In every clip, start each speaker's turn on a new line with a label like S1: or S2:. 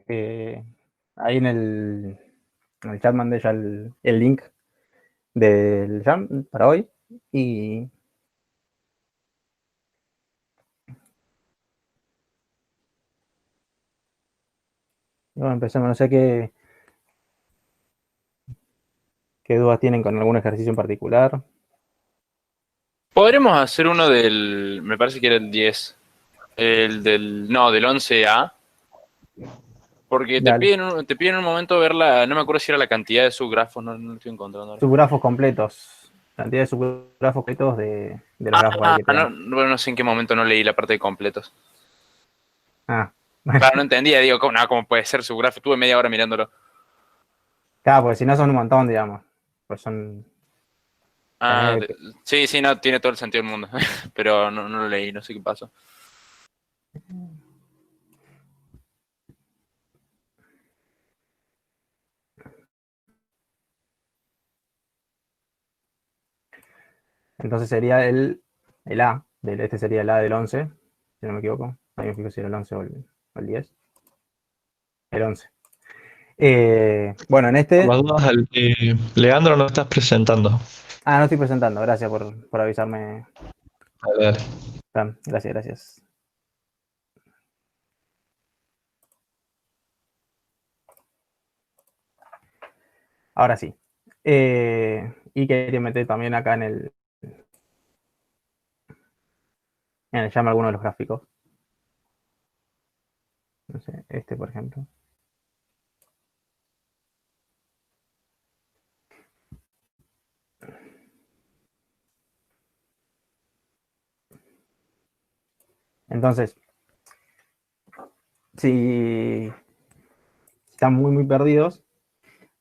S1: ahí en el chat mandé ya el link del jam para hoy. Y bueno, empecemos. No sé qué dudas tienen con algún ejercicio en particular.
S2: Podremos hacer uno del, me parece que era el 10, no, del 11A, porque
S1: Dale.
S2: te piden en un momento ver no me acuerdo si era la cantidad de subgrafos, no lo estoy encontrando ahora.
S1: Subgrafos completos. Cantidad de subgrafos completos de los grafos ahí que te
S2: No,
S1: dan.
S2: bueno, no sé en qué momento no leí la parte de completos.
S1: Ah,
S2: Claro, no entendía, digo, ¿cómo puede ser subgrafo? Estuve media hora mirándolo.
S1: claro, porque si no son un montón, digamos. Pues son.
S2: Ah,
S1: tenés-
S2: sí, sí, no, tiene todo el sentido del mundo, pero no lo leí, no sé qué pasó.
S1: entonces sería el A. Este sería el A del 11, si no me equivoco. Ahí me fijo si era el 11 o el 10. El 11. Bueno, en
S3: Por
S1: este.
S3: las dudas, Leandro, no estás presentando.
S1: Ah, no estoy presentando. Gracias por avisarme.
S3: Dale, dale.
S1: Fran. Gracias, gracias. Ahora sí. Y quería meter también acá en el llama alguno de los gráficos. No sé, este por ejemplo. Entonces, si están muy, muy perdidos,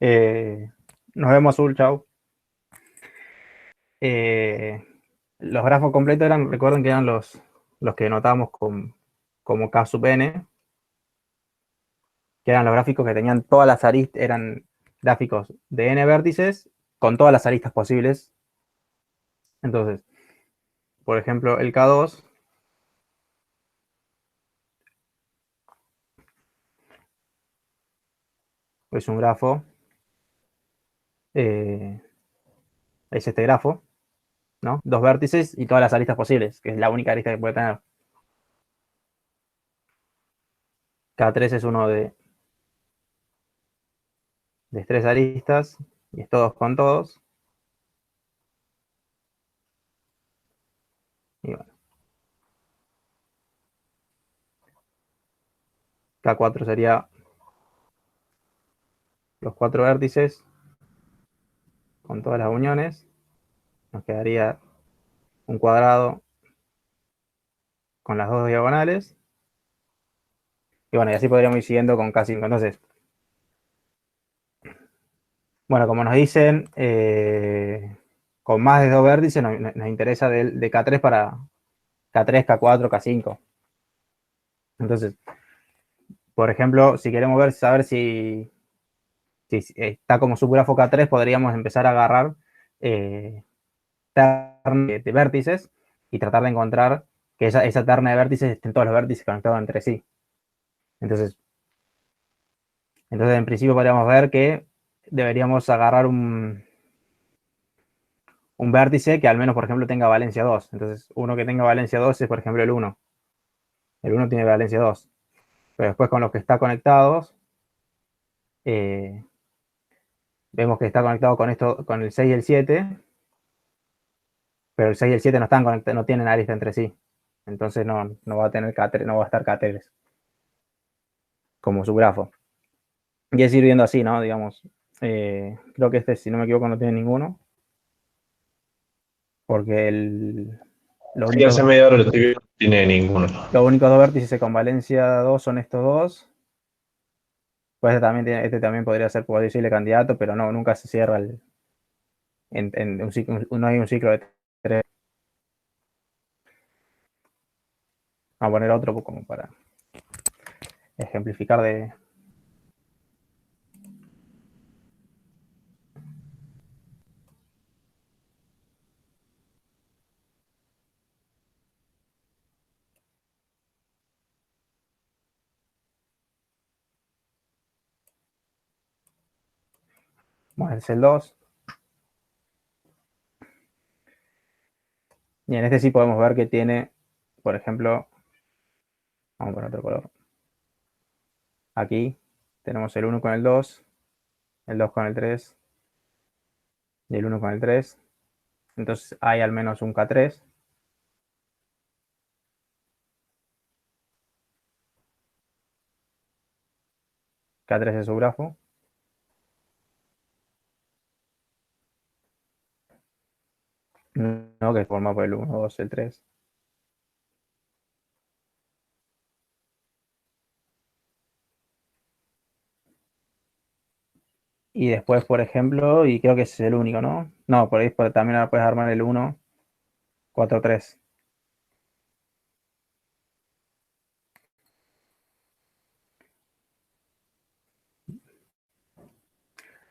S1: nos vemos azul, chau. Los grafos completos recuerden que eran los que notábamos como K sub n, que eran los gráficos que tenían todas las aristas, eran gráficos de n vértices con todas las aristas posibles. Entonces, por ejemplo, el K2 es un grafo, es este grafo, ¿no? Dos vértices y todas las aristas posibles, que es la única arista que puede tener. K3 es uno de tres aristas, y es todos con todos. Y bueno, K4 sería los cuatro vértices con todas las uniones. Nos quedaría un cuadrado con las dos diagonales. Y bueno, y así podríamos ir siguiendo con K5. Entonces, bueno, como nos dicen, con más de dos vértices nos interesa de K3 para K3, K4, K5. Entonces, por ejemplo, si queremos saber si está como subgrafo K3, podríamos empezar a agarrar terna de vértices y tratar de encontrar que esa terna de vértices estén todos los vértices conectados entre sí. Entonces, en principio podríamos ver que deberíamos agarrar un vértice que al menos, por ejemplo, tenga valencia 2. Entonces, uno que tenga valencia 2 es, por ejemplo, el 1. El 1 tiene valencia 2. Pero después con los que está conectados, eh, vemos que está conectado con el 6 y el 7, pero el 6 y el 7 no están conectados, no tienen arista entre sí. Entonces no va a tener K3, no va a estar K3 como su grafo. Y es ir viendo así, ¿no? Digamos, creo que este, si no me equivoco, no tiene ninguno. Porque los
S3: Sí, hace
S1: únicos,
S3: media hora lo estoy viendo, no tiene ninguno.
S1: los únicos dos vértices con valencia 2 son estos dos. Pues este también podría ser posible candidato, pero no, nunca se cierra en un ciclo, no hay un ciclo de tres. Vamos a poner otro como para ejemplificar de. Bueno, es el 2. Y en este sí podemos ver que tiene, por ejemplo, vamos a poner otro color. Aquí tenemos el 1 con el 2, el 2 con el 3 y el 1 con el 3. Entonces hay al menos un K3. K3 es su grafo. No, que forma por el 1, 2, el 3. Y después, por ejemplo, y creo que ese es el único, ¿no? No, por ahí también ahora puedes armar el 1, 4, 3.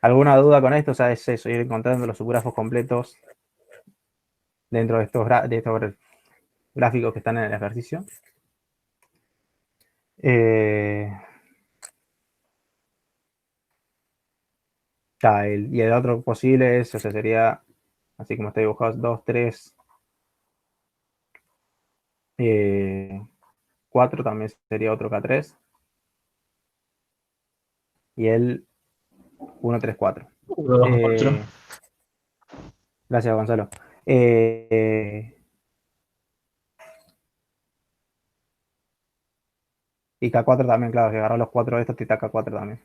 S1: ¿Alguna duda con esto? O sea, es eso, ir encontrando los subgrafos completos dentro de estos gráficos que están en el ejercicio. Y el otro posible es, o sea, sería, así como está dibujado, 2, 3, 4 también sería otro K3. Y el 1, 3, 4.
S3: 1, 2, 4.
S1: Gracias, Gonzalo. Y K4 también, claro, si agarras los 4 de estos, te da K4 también.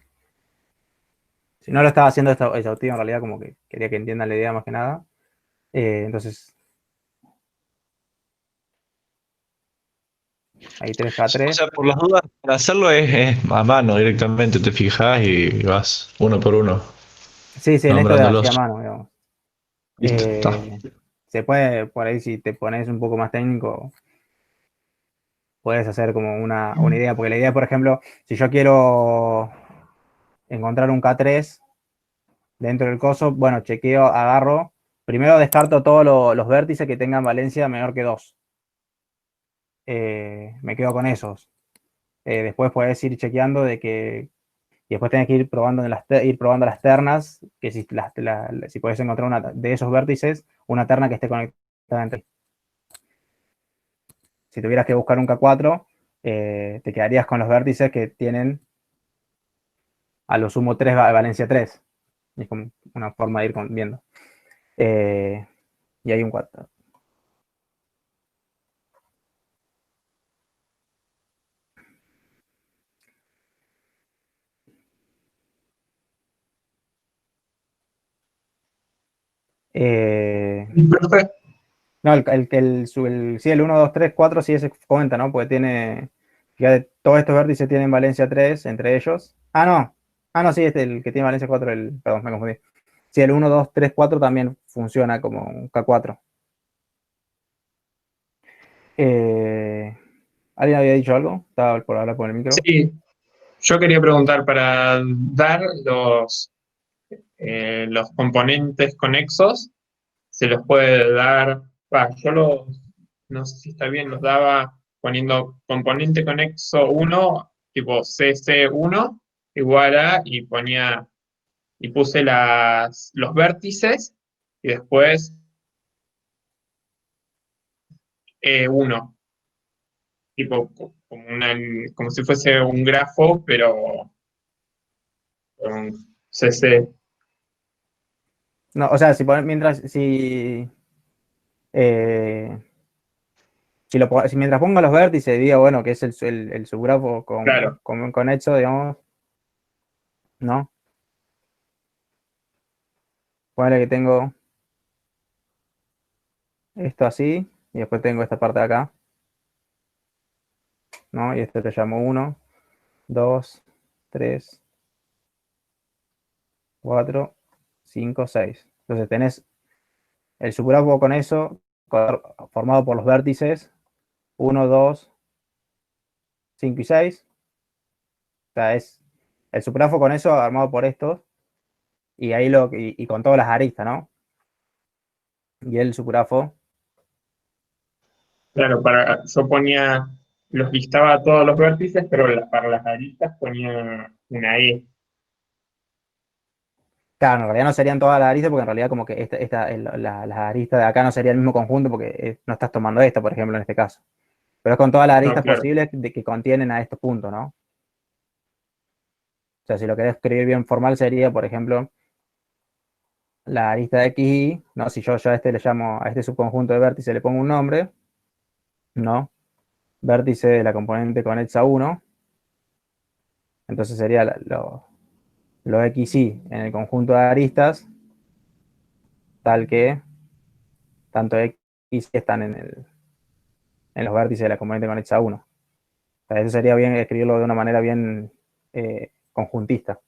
S1: Si no lo estaba haciendo exhaustivo, en realidad, como que quería que entiendan la idea más que nada. Entonces, ahí 3K3.
S3: O sea, por las dudas, para hacerlo es a mano directamente, te fijas y vas uno por uno,
S1: Sí, en esto de hacia
S3: nombrándolos.
S1: mano, digamos.
S3: Listo, está.
S1: Se puede, por ahí, si te pones un poco más técnico, puedes hacer como una idea. Porque la idea, por ejemplo, si yo quiero encontrar un K3 dentro del coso, bueno, chequeo, agarro. Primero descarto todos los vértices que tengan valencia menor que 2. Me quedo con esos. Después puedes ir chequeando de que. Y después tenés que ir probando, ir probando las ternas, que si puedes encontrar una de esos vértices, una terna que esté conectada entre. Si tuvieras que buscar un K4, te quedarías con los vértices que tienen a lo sumo 3 valencia 3. Es como una forma de ir viendo. Y hay un 4.
S3: Profe,
S1: No, sí, el 1, 2, 3, 4 sí se cuenta, ¿no? Porque tiene. Fíjate, todos estos vértices tienen valencia 3 entre ellos. Ah, no. Ah, no, sí, el que tiene valencia 4, perdón, me confundí. Sí, el 1, 2, 3, 4 también funciona como un K4. ¿Alguien había dicho algo? Estaba por hablar por el micro.
S4: Sí, yo quería preguntar, para dar los componentes conexos, se los puede dar, no sé si está bien, los daba poniendo componente conexo 1, tipo CC1, igual a, y puse los vértices, y después 1, tipo como si fuese un grafo, pero con CC.
S1: No, o sea, eh, si mientras pongo los vértices, diga, bueno, que es el subgrafo
S4: Claro,
S1: con conexo, digamos, ¿no? Ponele que tengo esto así, y después tengo esta parte de acá, ¿no? Y esto te llamo 1, 2, 3, 4, 5, 6. Entonces tenés el subgrafo con eso, formado por los vértices 1, 2, 5 y 6. O sea, es el subgrafo con eso armado por estos, y ahí y con todas las aristas, ¿no? Y el subgrafo.
S4: claro, yo los listaba a todos los vértices, pero para las aristas ponía una E.
S1: Claro, en realidad no serían todas las aristas, porque en realidad como que las aristas de acá no sería el mismo conjunto, porque no estás tomando esta, por ejemplo, en este caso. Pero es con todas las
S4: No,
S1: aristas
S4: claro.
S1: posibles de que contienen a estos puntos, ¿no? O sea, si lo querés escribir bien formal sería, por ejemplo, la arista de XY, ¿no? Si yo a este le llamo, a este subconjunto de vértices le pongo un nombre, ¿no? Vértice de la componente conexa 1, entonces sería lo XY en el conjunto de aristas, tal que tanto X están en los vértices de la componente conexa 1. O sea, eso sería bien escribirlo de una manera bien conjuntista.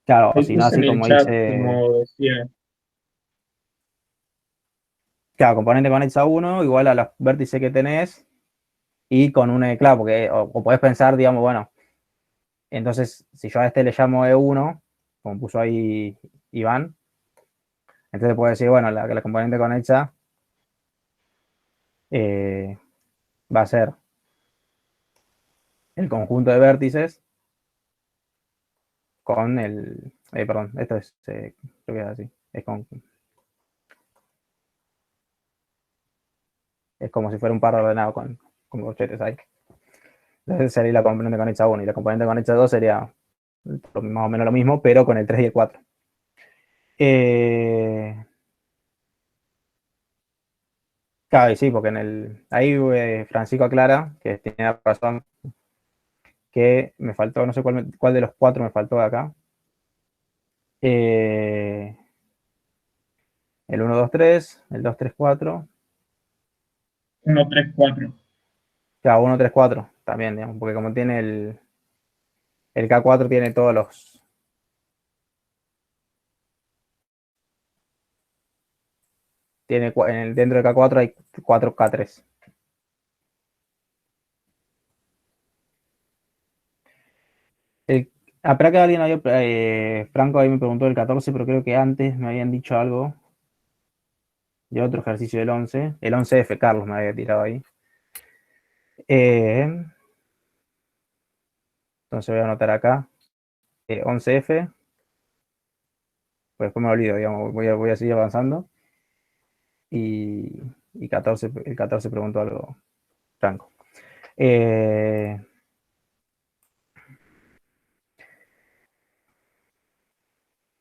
S1: Claro, o
S4: Ahí
S1: si no,
S4: puse en
S1: así
S4: el
S1: como
S4: chat,
S1: dice,
S4: como decía,
S1: claro, componente conexa 1 igual a los vértices que tenés y con un, claro, porque, o podés pensar, digamos, bueno, entonces si yo a este le llamo E1, como puso ahí Iván, entonces puedo decir, bueno, la componente conexa eh, va a ser el conjunto de vértices con perdón, esto es, creo que es así, es como si fuera un par ordenado con corchetes ahí. Entonces sería la componente conexa 1 y la componente conexa 2 sería más o menos lo mismo, pero con el 3 y el 4. Claro, y sí, porque ahí Francisco aclara, que tiene razón, que me faltó, no sé cuál de los cuatro me faltó de acá. Eh, el 1, 2, 3, el 2, 3, 4.
S4: 1, 3, 4.
S1: Claro, 1, 3, 4 también, digamos, porque como tiene el K4 tiene todos los... Dentro del K4 hay 4 K3. El, para que alguien había, Franco ahí me preguntó el 14, pero creo que antes me habían dicho algo de otro ejercicio del 11. El 11F, Carlos me había tirado ahí. Eh, entonces voy a anotar acá. 11F, pues después me olvido, digamos, voy a seguir avanzando. Y 14, el 14 preguntó algo Franco. Eh,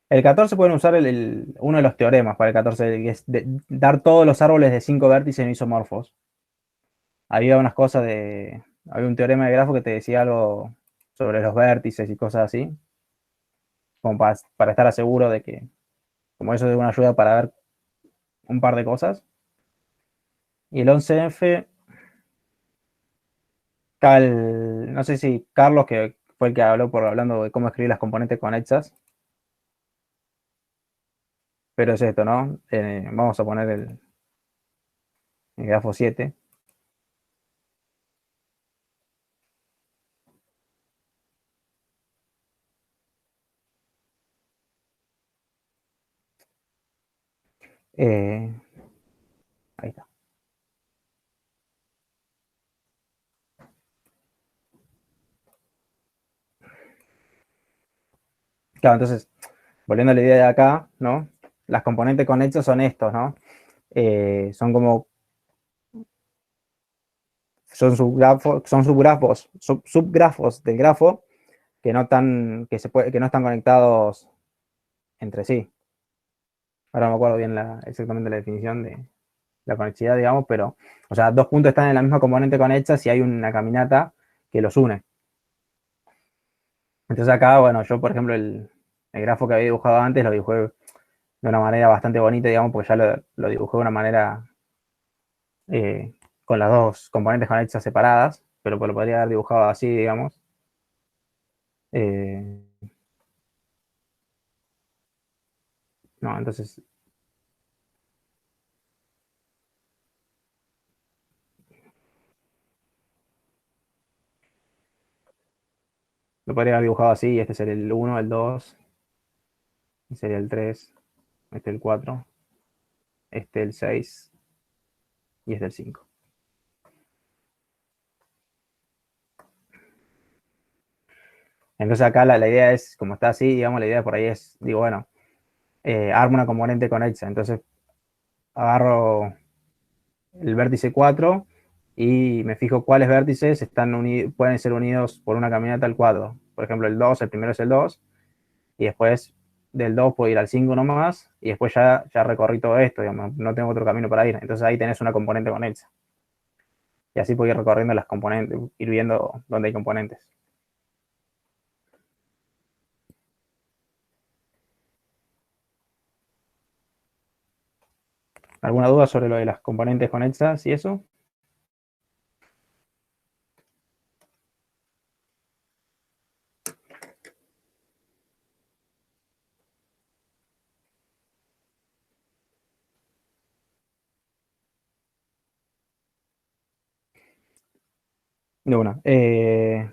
S1: el 14 pueden usar uno de los teoremas para el 14, que es dar todos los árboles de 5 vértices en isomorfos. Había unas cosas había un teorema de grafo que te decía algo sobre los vértices y cosas así, como para estar seguro de que, como eso es una ayuda para ver un par de cosas. Y el 11F, no sé si Carlos, que fue el que habló hablando de cómo escribir las componentes conexas, pero es esto, ¿no? Vamos a poner el grafo 7. Eh, ahí está. Claro, entonces, volviendo a la idea de acá, ¿no? Las componentes conexas son estos, ¿no? Son como subgrafos del grafo que no están conectados entre sí. Ahora no me acuerdo bien exactamente la definición de la conexidad, digamos, pero, o sea, dos puntos están en la misma componente conexa si hay una caminata que los une. Entonces acá, bueno, yo por ejemplo el grafo que había dibujado antes lo dibujé de una manera bastante bonita, digamos, porque ya lo dibujé de una manera con las dos componentes conexas separadas, pero lo podría haber dibujado así, digamos. Eh, no, entonces lo podría haber dibujado así, este sería el 1, el 2, este sería el 3, este el 4, este el 6 y este el 5. Entonces acá la idea es, como está así, digamos, la idea por ahí es, digo, bueno, armo una componente conexa. Entonces agarro el vértice 4 y me fijo cuáles vértices pueden ser unidos por una caminata al 4. Por ejemplo, el 2, el primero es el 2, y después del 2 puedo ir al 5 nomás, y después ya recorrí todo esto, digamos, no tengo otro camino para ir. Entonces ahí tenés una componente conexa. Y así puedo ir recorriendo las componentes, ir viendo dónde hay componentes. ¿Alguna duda sobre lo de las componentes conexas y eso? De una.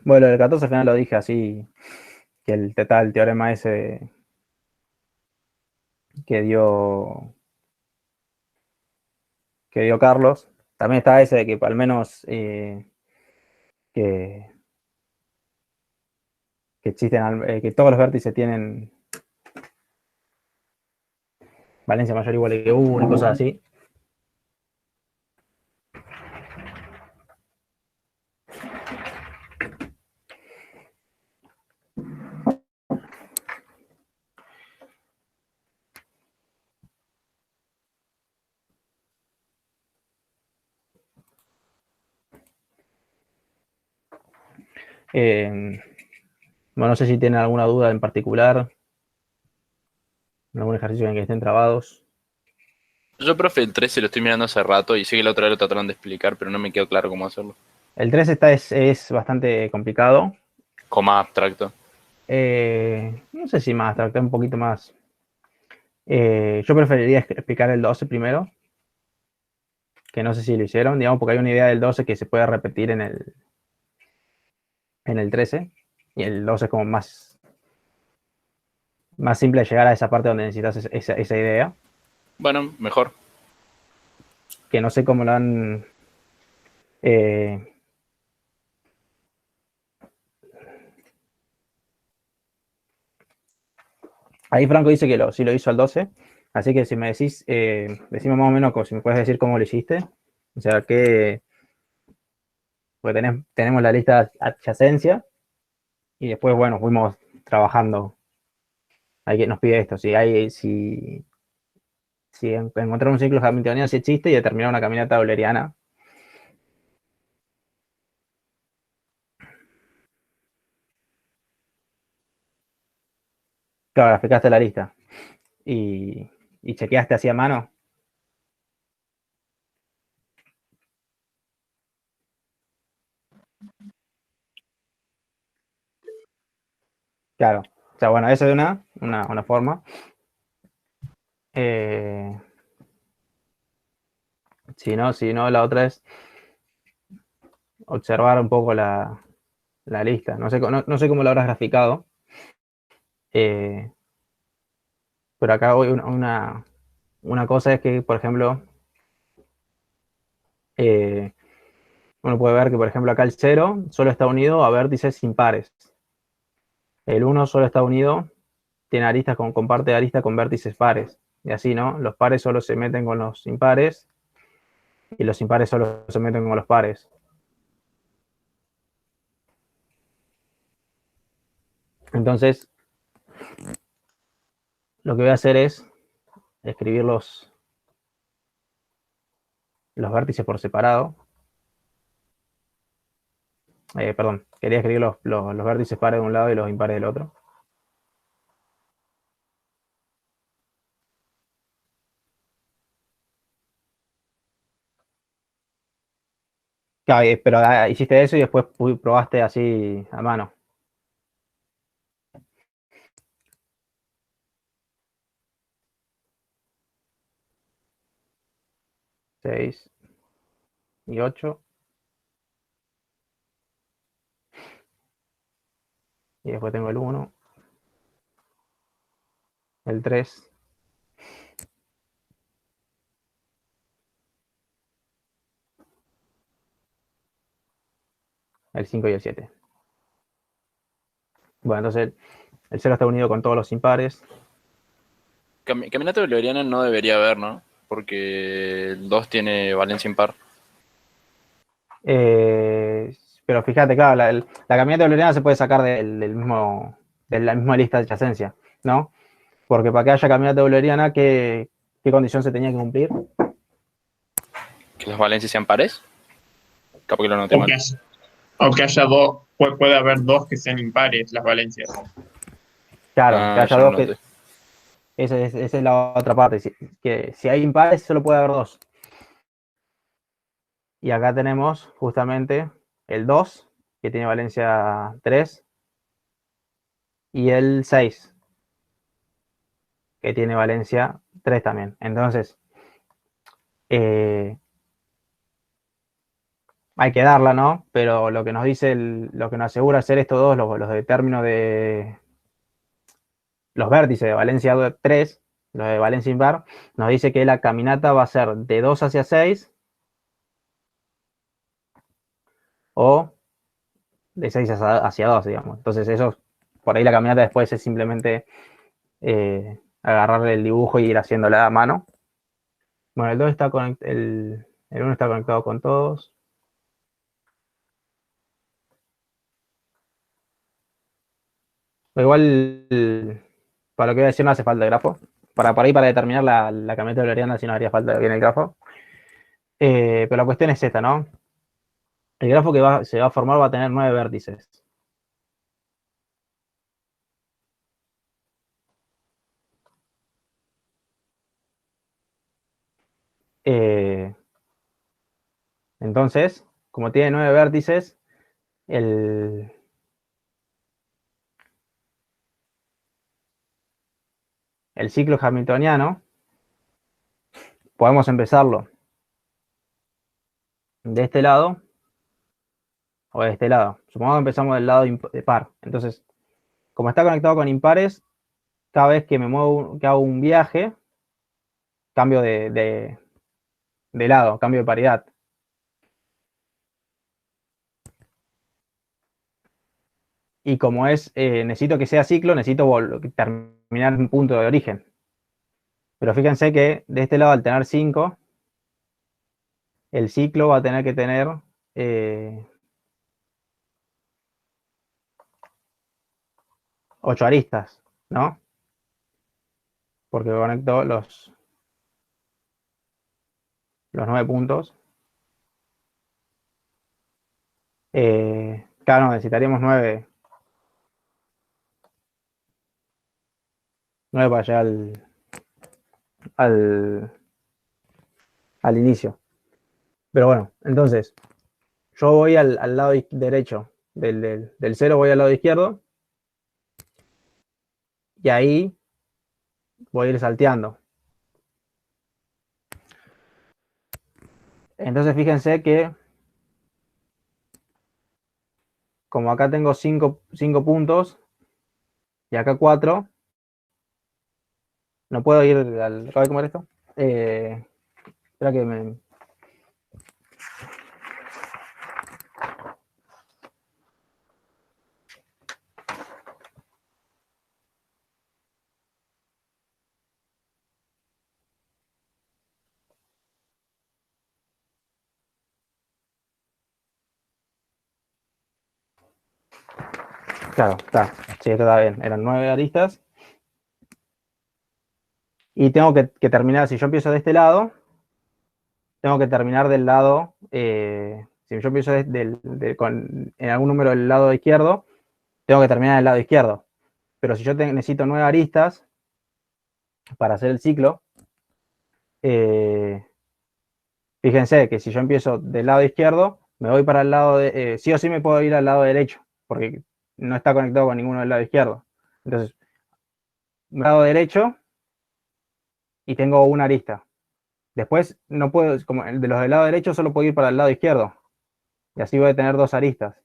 S1: Bueno, el 14 al final lo dije así, que el teorema ese que dio, que dio Carlos, también está ese de que al menos que, que existen, que todos los vértices tienen valencia mayor o igual que 1 y cosas así. Bueno, no sé si tienen alguna duda en particular, algún ejercicio en que estén trabados.
S2: Yo, profe, el 13 lo estoy mirando hace rato y sé que la otra vez lo trataron de explicar, pero no me quedó claro cómo hacerlo.
S1: El 3 es bastante complicado.
S2: Como más abstracto.
S1: No sé si más, tratar un poquito más. Yo preferiría explicar el 12 primero, que no sé si lo hicieron, digamos, porque hay una idea del 12 que se puede repetir en el 13, y el 12 es como más simple llegar a esa parte donde necesitas esa idea,
S2: Bueno, mejor.
S1: que no sé cómo lo han... eh, ahí Franco dice que sí lo hizo al 12, así que si me decís, decime más o menos, si me puedes decir cómo lo hiciste, o sea, porque tenemos la lista de adyacencia, y después, bueno, fuimos trabajando. Hay que nos pide esto, si encontrar un ciclo hamiltoniano si existe y determinar una caminata euleriana. Claro, graficaste la lista y chequeaste así a mano. Claro. O sea, bueno, eso es una forma. Eh, si no, la otra es observar un poco la lista. No sé cómo lo habrás graficado, eh, pero acá hoy una cosa es que, por ejemplo, eh, uno puede ver que, por ejemplo, acá el 0 solo está unido a vértices impares. El 1 solo está unido, tiene aristas comparte arista con vértices pares. Y así, ¿no? Los pares solo se meten con los impares y los impares solo se meten con los pares. Entonces, lo que voy a hacer es escribir los vértices por separado. Perdón, quería escribir los vértices pares de un lado y los impares del otro. Claro, pero hiciste eso y después probaste así a mano. 6 y 8. Y después tengo el 1, el 3, el 5 y el 7. Bueno, entonces el 0 está unido con todos los impares.
S2: Caminata bolivariana no debería haber, ¿no? Porque el 2 tiene valencia impar.
S1: Pero fíjate, claro, la caminata bolivariana se puede sacar de la misma lista de adyacencia, ¿no? Porque para que haya caminata bolivariana, ¿qué condición se tenía que cumplir?
S2: Que las valencias sean pares. Capaz que lo noté
S4: O que
S2: mal.
S4: haya, o que haya dos, puede haber dos que sean impares las valencias.
S1: Claro, que
S2: Ah,
S1: haya
S2: yo no
S1: dos
S2: lo
S1: que.
S2: noté.
S1: Esa es la otra parte. Que si hay impares, solo puede haber dos. Y acá tenemos justamente el 2, que tiene valencia 3, y el 6, que tiene valencia 3 también. Entonces, eh, hay que darla, ¿no? Pero lo que nos dice, lo que nos asegura hacer estos dos, los de término de los vértices de valencia 3, los de valencia impar, nos dice que la caminata va a ser de 2 hacia 6 o de 6 hacia 2, digamos. Entonces, eso, por ahí la caminata después es simplemente agarrarle el dibujo y ir haciéndola a mano. Bueno, el 2 está el 1 está conectado con todos. Igual, para lo que voy a decir no hace falta el grafo. Para determinar la camioneta de Loriana, si no haría falta bien el grafo. Pero la cuestión es esta, ¿no? El grafo que se va a formar va a tener 9 vértices. Eh, entonces, como tiene 9 vértices, el, el ciclo hamiltoniano, podemos empezarlo de este lado o de este lado. Supongamos que empezamos del lado de par. Entonces, como está conectado con impares, cada vez que me muevo, que hago un viaje, cambio de lado, cambio de paridad. Y como necesito que sea ciclo, necesito terminar un punto de origen. Pero fíjense que de este lado, al tener 5, el ciclo va a tener que tener 8 aristas, ¿no? Porque conecto los 9 puntos. Claro, no, necesitaríamos 9 para llegar al, al inicio. Pero bueno, entonces, yo voy al lado derecho del 0, voy al lado izquierdo, y ahí voy a ir salteando. Entonces fíjense que como acá tengo 5 puntos y acá 4, no puedo ir ¿acabo de comer esto? Espera que me... Claro, está. Sí, esto está bien. Eran 9 aristas. Y tengo que terminar, si yo empiezo de este lado, tengo que terminar del lado, si yo empiezo en algún número del lado izquierdo, tengo que terminar del lado izquierdo. Pero si yo necesito 9 aristas para hacer el ciclo, fíjense que si yo empiezo del lado izquierdo, me voy para el lado sí o sí me puedo ir al lado derecho, porque no está conectado con ninguno del lado izquierdo. Entonces, lado derecho y tengo una arista. Después no puedo, como el de los del lado derecho, solo puedo ir para el lado izquierdo. Y así voy a tener 2 aristas.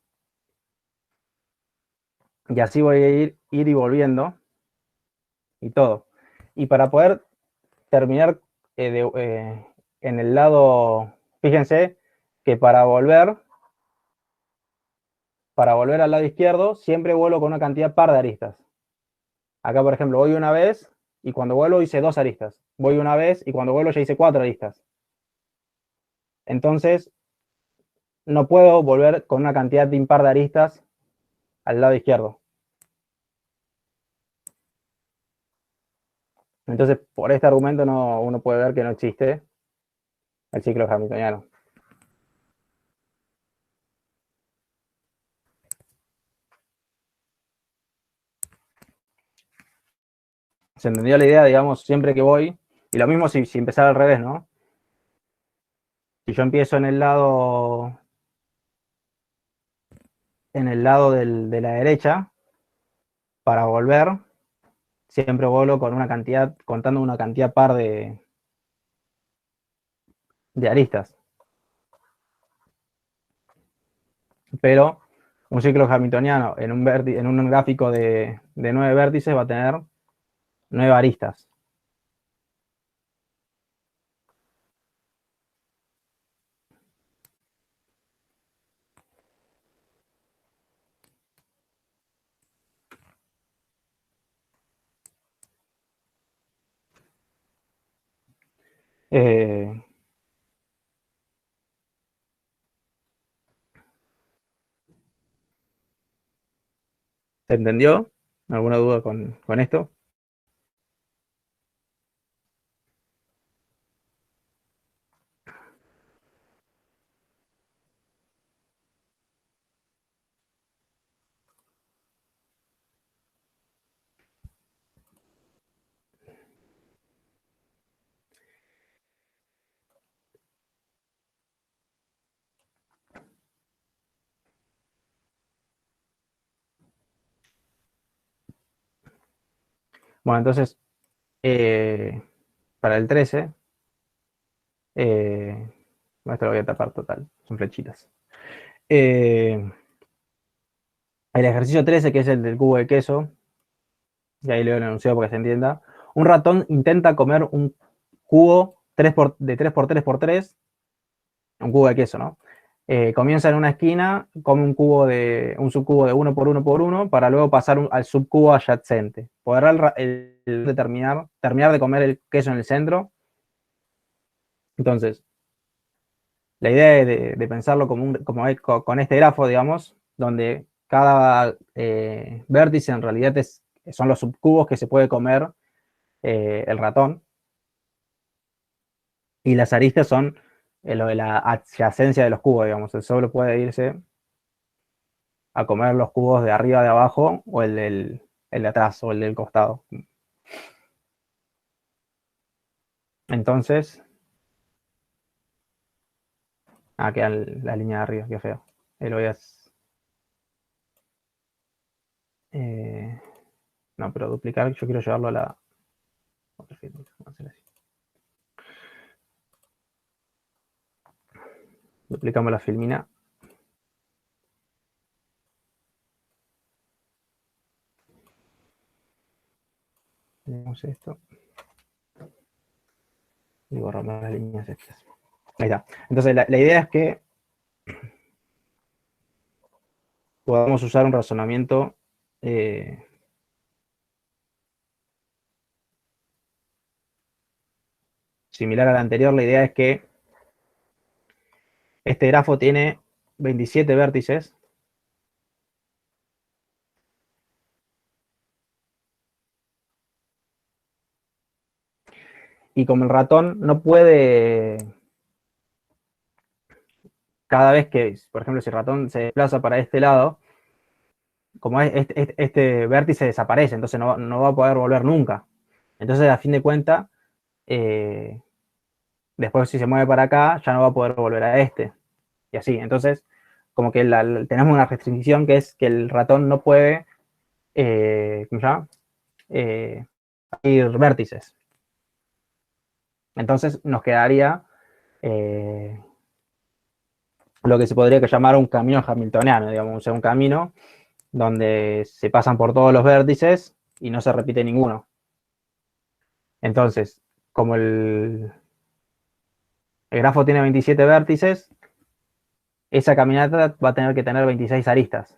S1: Y así voy a ir y volviendo y todo. Y para poder terminar en el lado, fíjense que para volver para volver al lado izquierdo, siempre vuelvo con una cantidad par de aristas. Acá, por ejemplo, voy una vez y cuando vuelvo hice 2 aristas. Voy una vez y cuando vuelvo ya hice 4 aristas. Entonces, no puedo volver con una cantidad impar de aristas al lado izquierdo. Entonces, por este argumento uno puede ver que no existe el ciclo hamiltoniano. ¿Se entendió la idea, digamos, siempre que voy? Y lo mismo si empezara al revés, ¿no? Si yo empiezo en el lado de la derecha, para volver, siempre vuelvo con una cantidad, contando una cantidad par de aristas. Pero un ciclo hamiltoniano en un gráfico de 9 vértices va a tener 9 aristas. Eh, ¿Se entendió? ¿Alguna duda con esto? Bueno, entonces, para el 13, esto lo voy a tapar total, son flechitas. El ejercicio 13, que es el del cubo de queso, y ahí leo el enunciado para que se entienda. Un ratón intenta comer un cubo de 3x3x3, un cubo de queso, ¿no? Comienza en una esquina, come un subcubo de 1x1x1 para luego pasar al subcubo adyacente. ¿Podrá terminar de comer el queso en el centro? Entonces, la idea de pensarlo con este grafo, digamos, donde cada vértice en realidad son los subcubos que se puede comer el ratón, y las aristas son lo de la adyacencia de los cubos, digamos. El solo puede irse a comer los cubos de arriba, de abajo, o el de atrás, o el del costado. Entonces, queda la línea de arriba, qué feo. Ahí lo voy a... no, pero duplicar, yo quiero llevarlo a la... Duplicamos la filmina. Tenemos esto. Y borramos las líneas estas. Ahí está. Entonces, la idea es que podamos usar un razonamiento similar al anterior. La idea es que este grafo tiene 27 vértices. Y como el ratón no puede, cada vez que, por ejemplo, si el ratón se desplaza para este lado, como este vértice desaparece, entonces no va a poder volver nunca. Entonces, a fin de cuentas, después si se mueve para acá, ya no va a poder volver a este. Y así. Entonces, como que tenemos una restricción que es que el ratón no puede, ¿cómo se llama? Ir vértices. Entonces nos quedaría lo que se podría llamar un camino hamiltoniano, digamos, o sea, un camino donde se pasan por todos los vértices y no se repite ninguno. Entonces, como el grafo tiene 27 vértices, esa caminata va a tener que tener 26 aristas.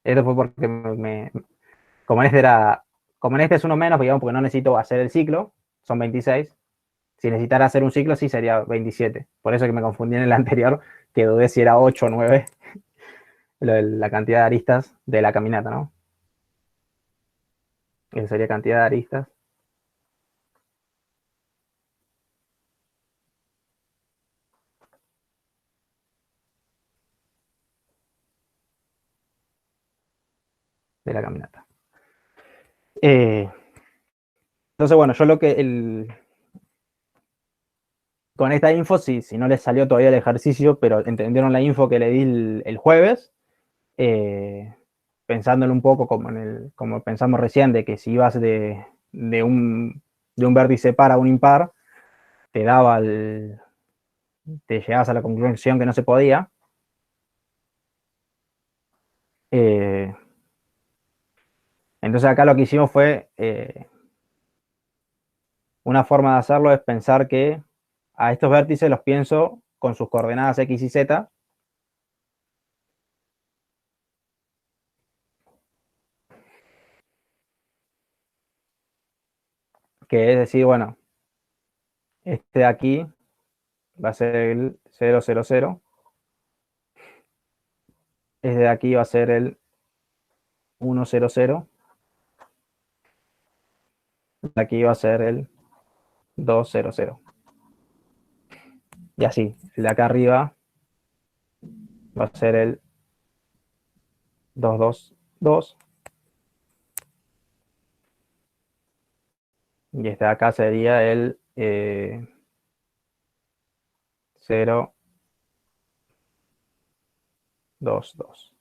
S1: Esto fue porque como en este es uno menos, digamos, porque no necesito hacer el ciclo, son 26. Si necesitara hacer un ciclo, sí sería 27. Por eso que me confundí en el anterior, que dudé si era 8 o 9 la cantidad de aristas de la caminata, ¿no? Esa sería cantidad de aristas. De la caminata. Entonces, bueno, yo con esta info, si no les salió todavía el ejercicio, pero entendieron la info que le di el jueves, pensándolo un poco como pensamos recién, de que si ibas de un vértice par a un impar, te llegabas a la conclusión que no se podía. Entonces acá lo que hicimos fue, una forma de hacerlo es pensar que a estos vértices los pienso con sus coordenadas x y z, que es decir, bueno, este de aquí va a ser el 0, 0, 0, este de aquí va a ser el 1, 0, 0, de aquí va a ser el 2, 0, 0. Y así, el de acá arriba va a ser el 2, 2, 2. Y este de acá sería el 0, 2, 2.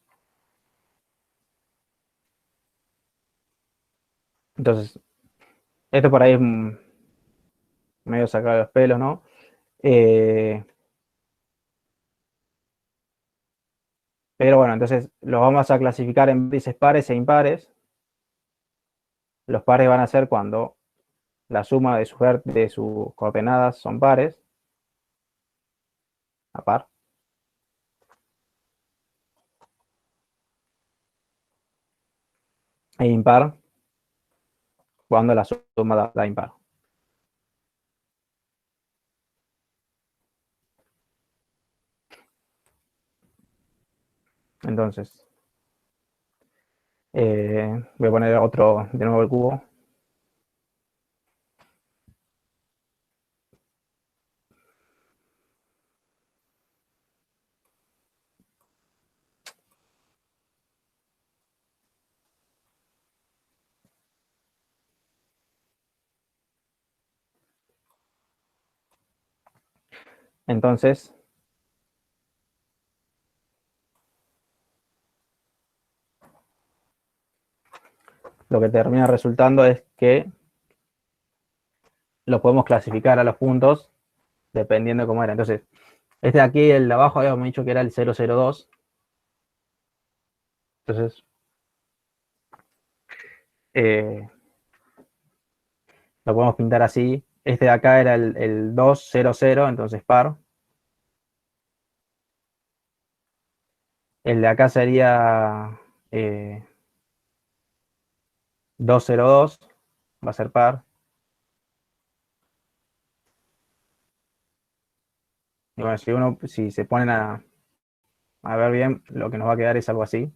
S1: Entonces, esto por ahí es medio sacado de los pelos, ¿no? Pero bueno, entonces los vamos a clasificar en vértices pares e impares. Los pares van a ser cuando la suma de sus coordenadas son pares, a par. E impar cuando la suma da impar. Entonces, voy a poner otro, de nuevo el cubo. Entonces, lo que termina resultando es que lo podemos clasificar a los puntos dependiendo de cómo era. Entonces, este de aquí, el de abajo, habíamos dicho que era el 002. Entonces, lo podemos pintar así. Este de acá era el 200, entonces par. El de acá sería 202, va a ser par. Y bueno, si se ponen a ver bien, lo que nos va a quedar es algo así.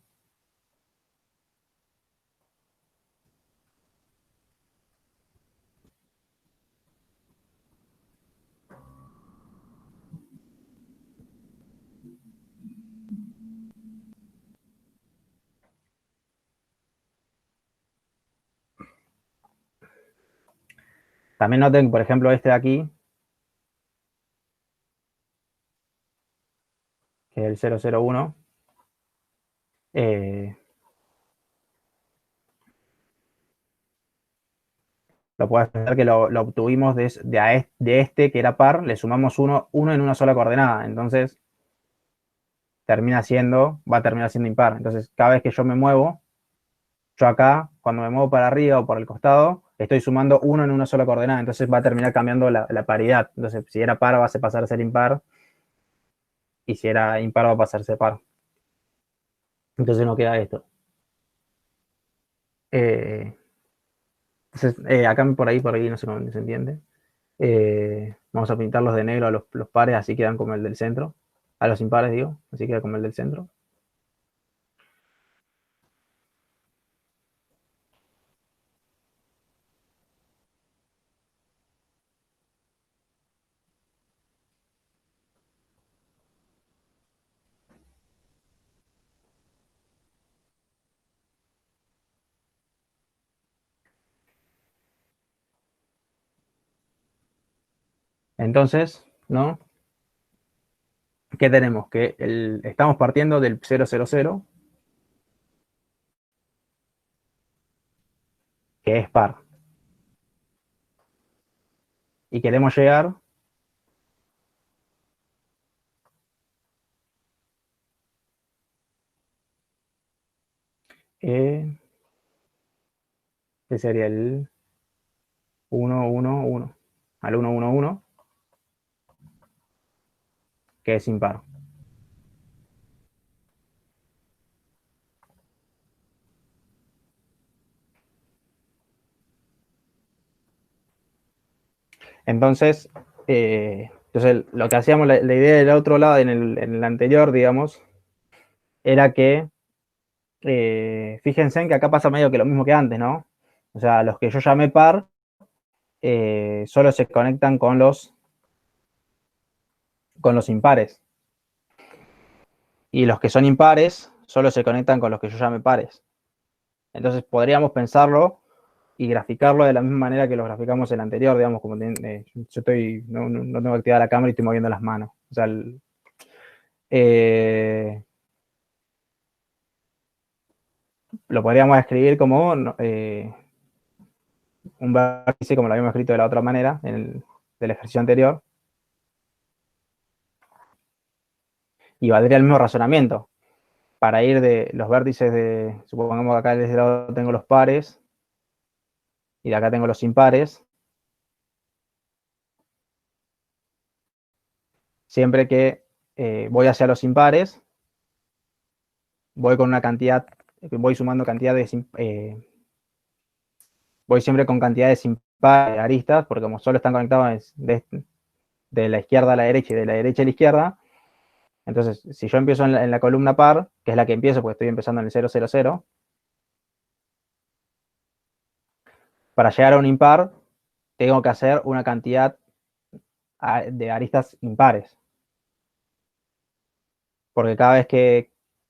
S1: También noten, por ejemplo, este de aquí, que es el 001. Lo puedes pensar que lo obtuvimos de este, que era par, le sumamos uno en una sola coordenada. Entonces, va a terminar siendo impar. Entonces, cada vez que yo me muevo, yo acá, cuando me muevo para arriba o por el costado, estoy sumando uno en una sola coordenada. Entonces va a terminar cambiando la paridad. Entonces, si era par, va a pasar a ser impar. Y si era impar, va a pasar a ser par. Entonces no queda esto. Entonces, acá por ahí no sé cómo se entiende. Vamos a pintarlos de negro a los pares, así quedan como el del centro. A los impares, digo, así queda como el del centro. Entonces, ¿no? ¿Qué tenemos? Que estamos partiendo del 0, 0, 0, que es par. Y queremos llegar que sería el 1, 1, 1. Al 1, 1, 1, que es impar. Entonces, lo que hacíamos, la idea del otro lado, en el anterior, digamos, era que, fíjense en que acá pasa medio que lo mismo que antes, ¿no? O sea, los que yo llamé par, solo se conectan con los impares. Y los que son impares, solo se conectan con los que yo llamé pares. Entonces, podríamos pensarlo y graficarlo de la misma manera que lo graficamos el anterior, digamos, como yo no tengo activada la cámara y estoy moviendo las manos. O sea, lo podríamos escribir como un vértice, como lo habíamos escrito de la otra manera, del ejercicio anterior, y valdría el mismo razonamiento. Para ir de los vértices supongamos que acá de este lado tengo los pares, y de acá tengo los impares. Siempre que voy hacia los impares, voy con una cantidad, voy sumando cantidades, voy siempre con cantidades impares de aristas, porque como solo están conectados de la izquierda a la derecha y de la derecha a la izquierda, entonces si yo empiezo en la columna par, que es la que empiezo porque estoy empezando en el 0, 0, 0, para llegar a un impar, tengo que hacer una cantidad de aristas impares. Porque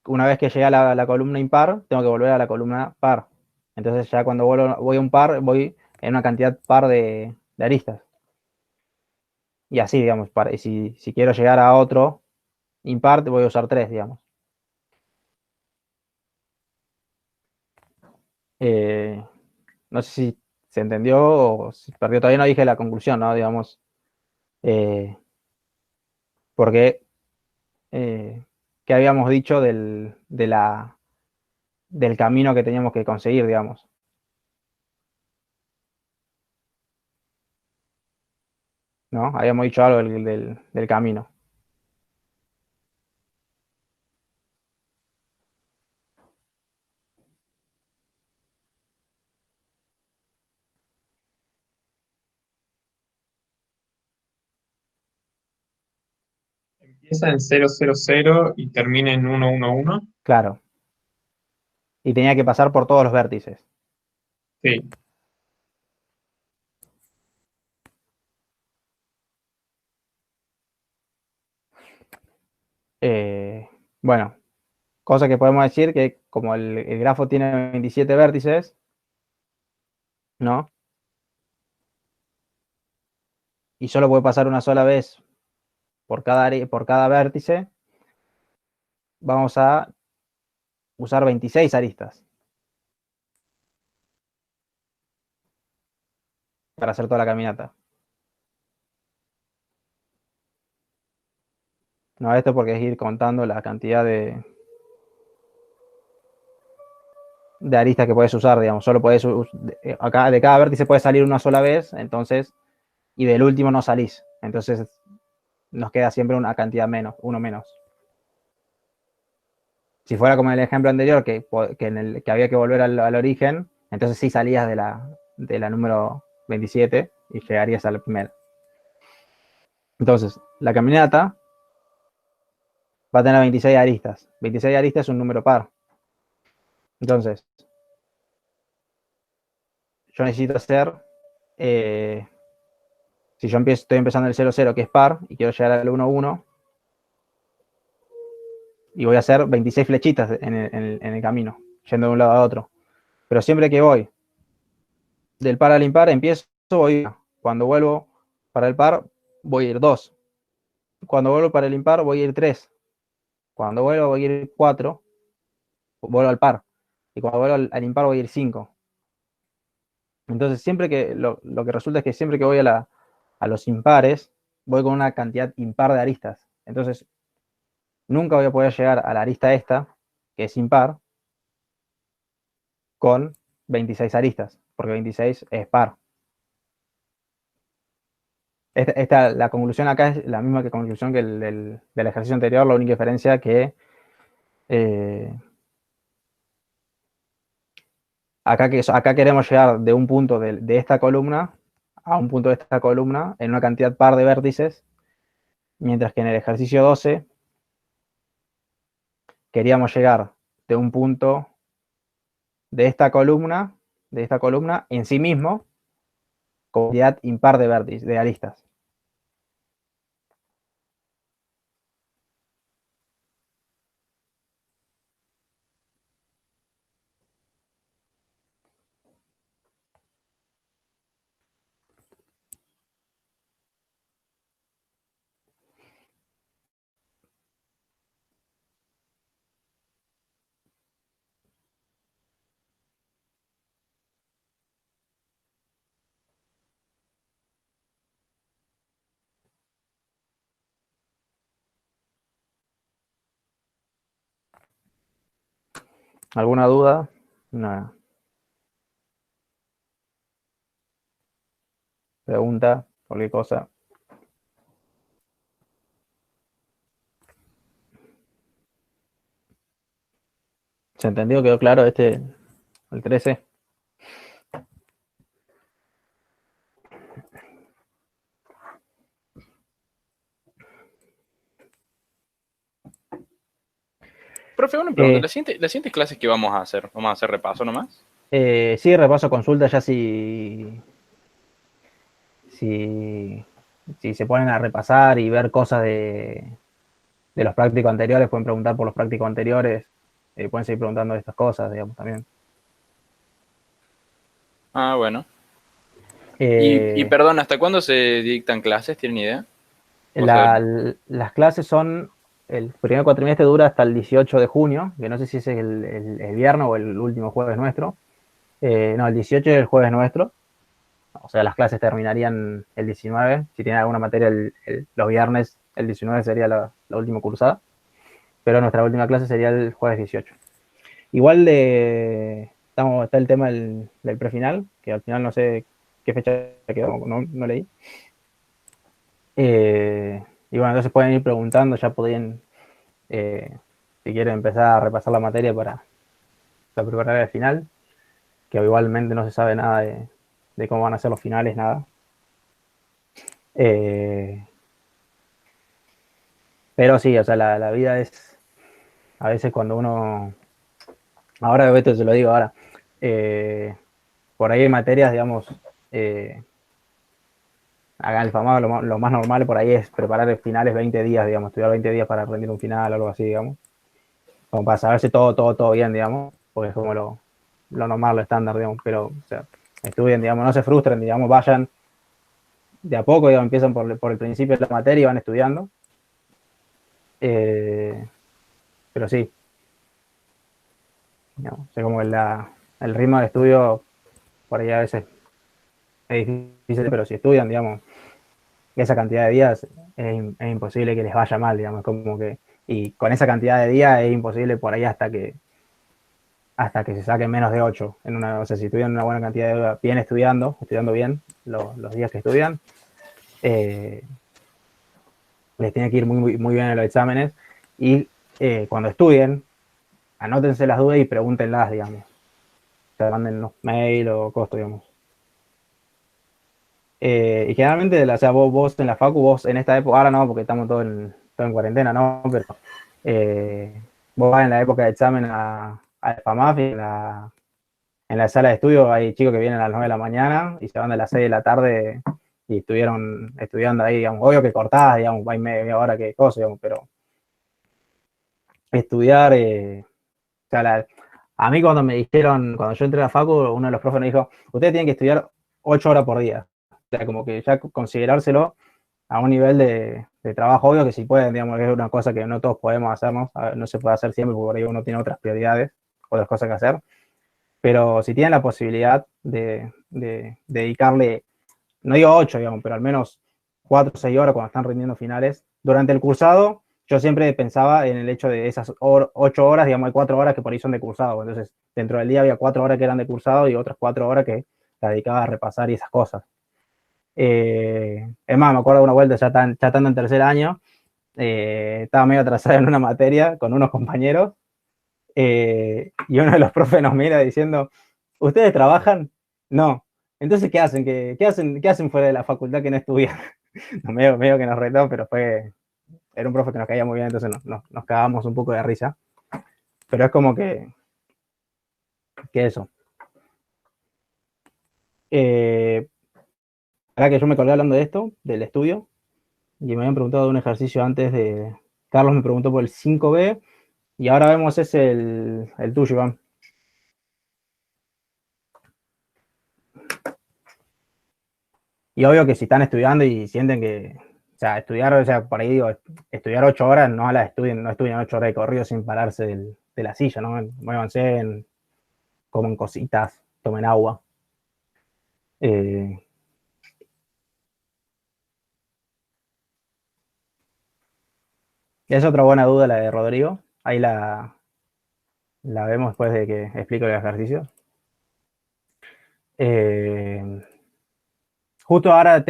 S1: una vez que llegue a la columna impar, tengo que volver a la columna par. Entonces ya cuando voy a un par, voy en una cantidad par de aristas. Y así, digamos, y si quiero llegar a otro impar, voy a usar 3, digamos. Eh, no sé si se entendió o si perdió. Todavía no dije la conclusión, ¿no? Digamos, eh, porque, ¿qué habíamos dicho del camino que teníamos que conseguir, digamos? ¿No? Habíamos dicho algo del camino.
S4: Empieza en 0, 0, 0 y termina en 1, 1, 1.
S1: Claro. Y tenía que pasar por todos los vértices.
S4: Sí.
S1: Bueno, cosa que podemos decir que como el grafo tiene 27 vértices, ¿no? Y solo puede pasar una sola vez por cada vértice, vamos a usar 26 aristas para hacer toda la caminata. No, esto porque es ir contando la cantidad de aristas que puedes usar, digamos. Solo puedes, acá de cada vértice puede salir una sola vez, entonces, y del último no salís. Entonces nos queda siempre una cantidad menos, uno menos. Si fuera como en el ejemplo anterior, que había que volver al origen, Entonces sí salías de la número 27 y llegarías a la primera. Entonces, la caminata va a tener 26 aristas. 26 aristas es un número par. Entonces, yo necesito hacer, si yo estoy empezando el 0,0, que es par, y quiero llegar al 1,1, y voy a hacer 26 flechitas en el camino, yendo de un lado a otro. Pero siempre que voy del par al impar, empiezo, voy. Cuando vuelvo para el par, voy a ir 2. Cuando vuelvo para el impar, voy a ir 3. Cuando vuelvo, voy a ir 4. Vuelvo al par. Y cuando vuelvo al impar, voy a ir 5. Entonces, siempre que lo que resulta es que siempre que voy a los impares, voy con una cantidad impar de aristas. Entonces, nunca voy a poder llegar a la arista esta, que es impar, con 26 aristas, porque 26 es par. La conclusión acá es la misma conclusión que del ejercicio anterior, la única diferencia que acá queremos llegar de un punto de esta columna a un punto de esta columna en una cantidad par de vértices, mientras que en el ejercicio 12 queríamos llegar de un punto de esta columna en sí mismo con cantidad impar de vértices, de aristas. ¿Alguna duda? Una pregunta, cualquier cosa. ¿Se entendió? ¿Quedó claro el 13?
S2: Profe, una pregunta. ¿Las siguientes clases que vamos a hacer? ¿Vamos a hacer repaso nomás?
S1: Sí, repaso consulta ya si se ponen a repasar y ver cosas de los prácticos anteriores, pueden preguntar por los prácticos anteriores, pueden seguir preguntando de estas cosas, digamos, también.
S2: Ah, bueno. Y
S1: Eh,
S2: perdón, ¿hasta cuándo se dictan clases? ¿Tienen idea? ¿Vos sabés?
S1: las clases son, el primer cuatrimestre dura hasta el 18 de junio, que no sé si ese es el viernes o el último jueves nuestro. No, el 18 es el jueves nuestro. O sea, las clases terminarían el 19. Si tienen alguna materia los viernes, el 19 sería la última cursada. Pero nuestra última clase sería el jueves 18. Igual está el tema del prefinal, que al final no sé qué fecha quedó, no leí. Y bueno, entonces pueden ir preguntando, ya podrían, si quieren empezar a repasar la materia para preparar el final, que igualmente no se sabe nada de cómo van a ser los finales, nada. Pero sí, o sea, la vida es, a veces cuando uno, ahora esto se lo digo ahora, por ahí hay materias, digamos, acá en el FAMAD lo más normal por ahí es preparar finales 20 días, digamos, estudiar 20 días para rendir un final o algo así, digamos, como para saber si todo bien, digamos, porque es como lo normal, lo estándar, digamos, pero, o sea, estudien, digamos, no se frustren, digamos, vayan de a poco, digamos, empiezan por el principio de la materia y van estudiando. Pero sí, digamos, o sea, como el ritmo de estudio por ahí a veces es difícil, pero si estudian, digamos, esa cantidad de días es imposible que les vaya mal, digamos, como que, y con esa cantidad de días es imposible por ahí hasta que se saquen menos de 8. O sea, si estudian una buena cantidad de días, bien estudiando bien los días que estudian, les tiene que ir muy bien en los exámenes, y cuando estudien, anótense las dudas y pregúntenlas, digamos. te manden los mail o cosas, digamos. Y generalmente, o sea, vos en la facu, vos en esta época, ahora no, porque estamos todos en cuarentena, ¿no? Pero vos vas en la época de examen al FAMAF y en la sala de estudio hay chicos que vienen a las 9 de la mañana y se van a las 6 de la tarde y estuvieron estudiando ahí, digamos, obvio que cortadas, digamos, hay media hora que cosa, digamos, pero estudiar, o sea, a mí cuando me dijeron, cuando yo entré a la facu, uno de los profes me dijo, ustedes tienen que estudiar 8 horas por día. O sea, como que ya considerárselo a un nivel de trabajo, obvio que si pueden, digamos, es una cosa que no todos podemos hacernos, no se puede hacer siempre porque por ahí uno tiene otras prioridades, otras cosas que hacer, pero si tienen la posibilidad de dedicarle, no digo 8, digamos, pero al menos 4 o 6 horas cuando están rindiendo finales, durante el cursado, yo siempre pensaba en el hecho de esas 8 horas, digamos, hay 4 horas que por ahí son de cursado, entonces dentro del día había 4 horas que eran de cursado y otras 4 horas que la dedicaba a repasar y esas cosas. Es más, me acuerdo de una vuelta, ya estando en tercer año, estaba medio atrasado en una materia con unos compañeros, y uno de los profes nos mira diciendo, ¿ustedes trabajan? No. Entonces, ¿qué hacen? ¿Qué hacen fuera de la facultad que no estudian? medio que nos retó, pero era un profe que nos caía muy bien, entonces nos cagábamos un poco de risa. Pero es como que eso. Ahora que yo me colgué hablando de esto, del estudio, y me habían preguntado de un ejercicio antes de... Carlos me preguntó por el 5B, y ahora vemos ese el tuyo, Iván. Y obvio que si están estudiando y sienten que, o sea, estudiar, o sea, por ahí digo, estudiar 8 horas, no estudien 8 horas de corrido sin pararse de la silla, ¿no? Muévanse, comen cositas, tomen agua. Eh, es otra buena duda la de Rodrigo. Ahí la vemos después de que explico el ejercicio. Justo ahora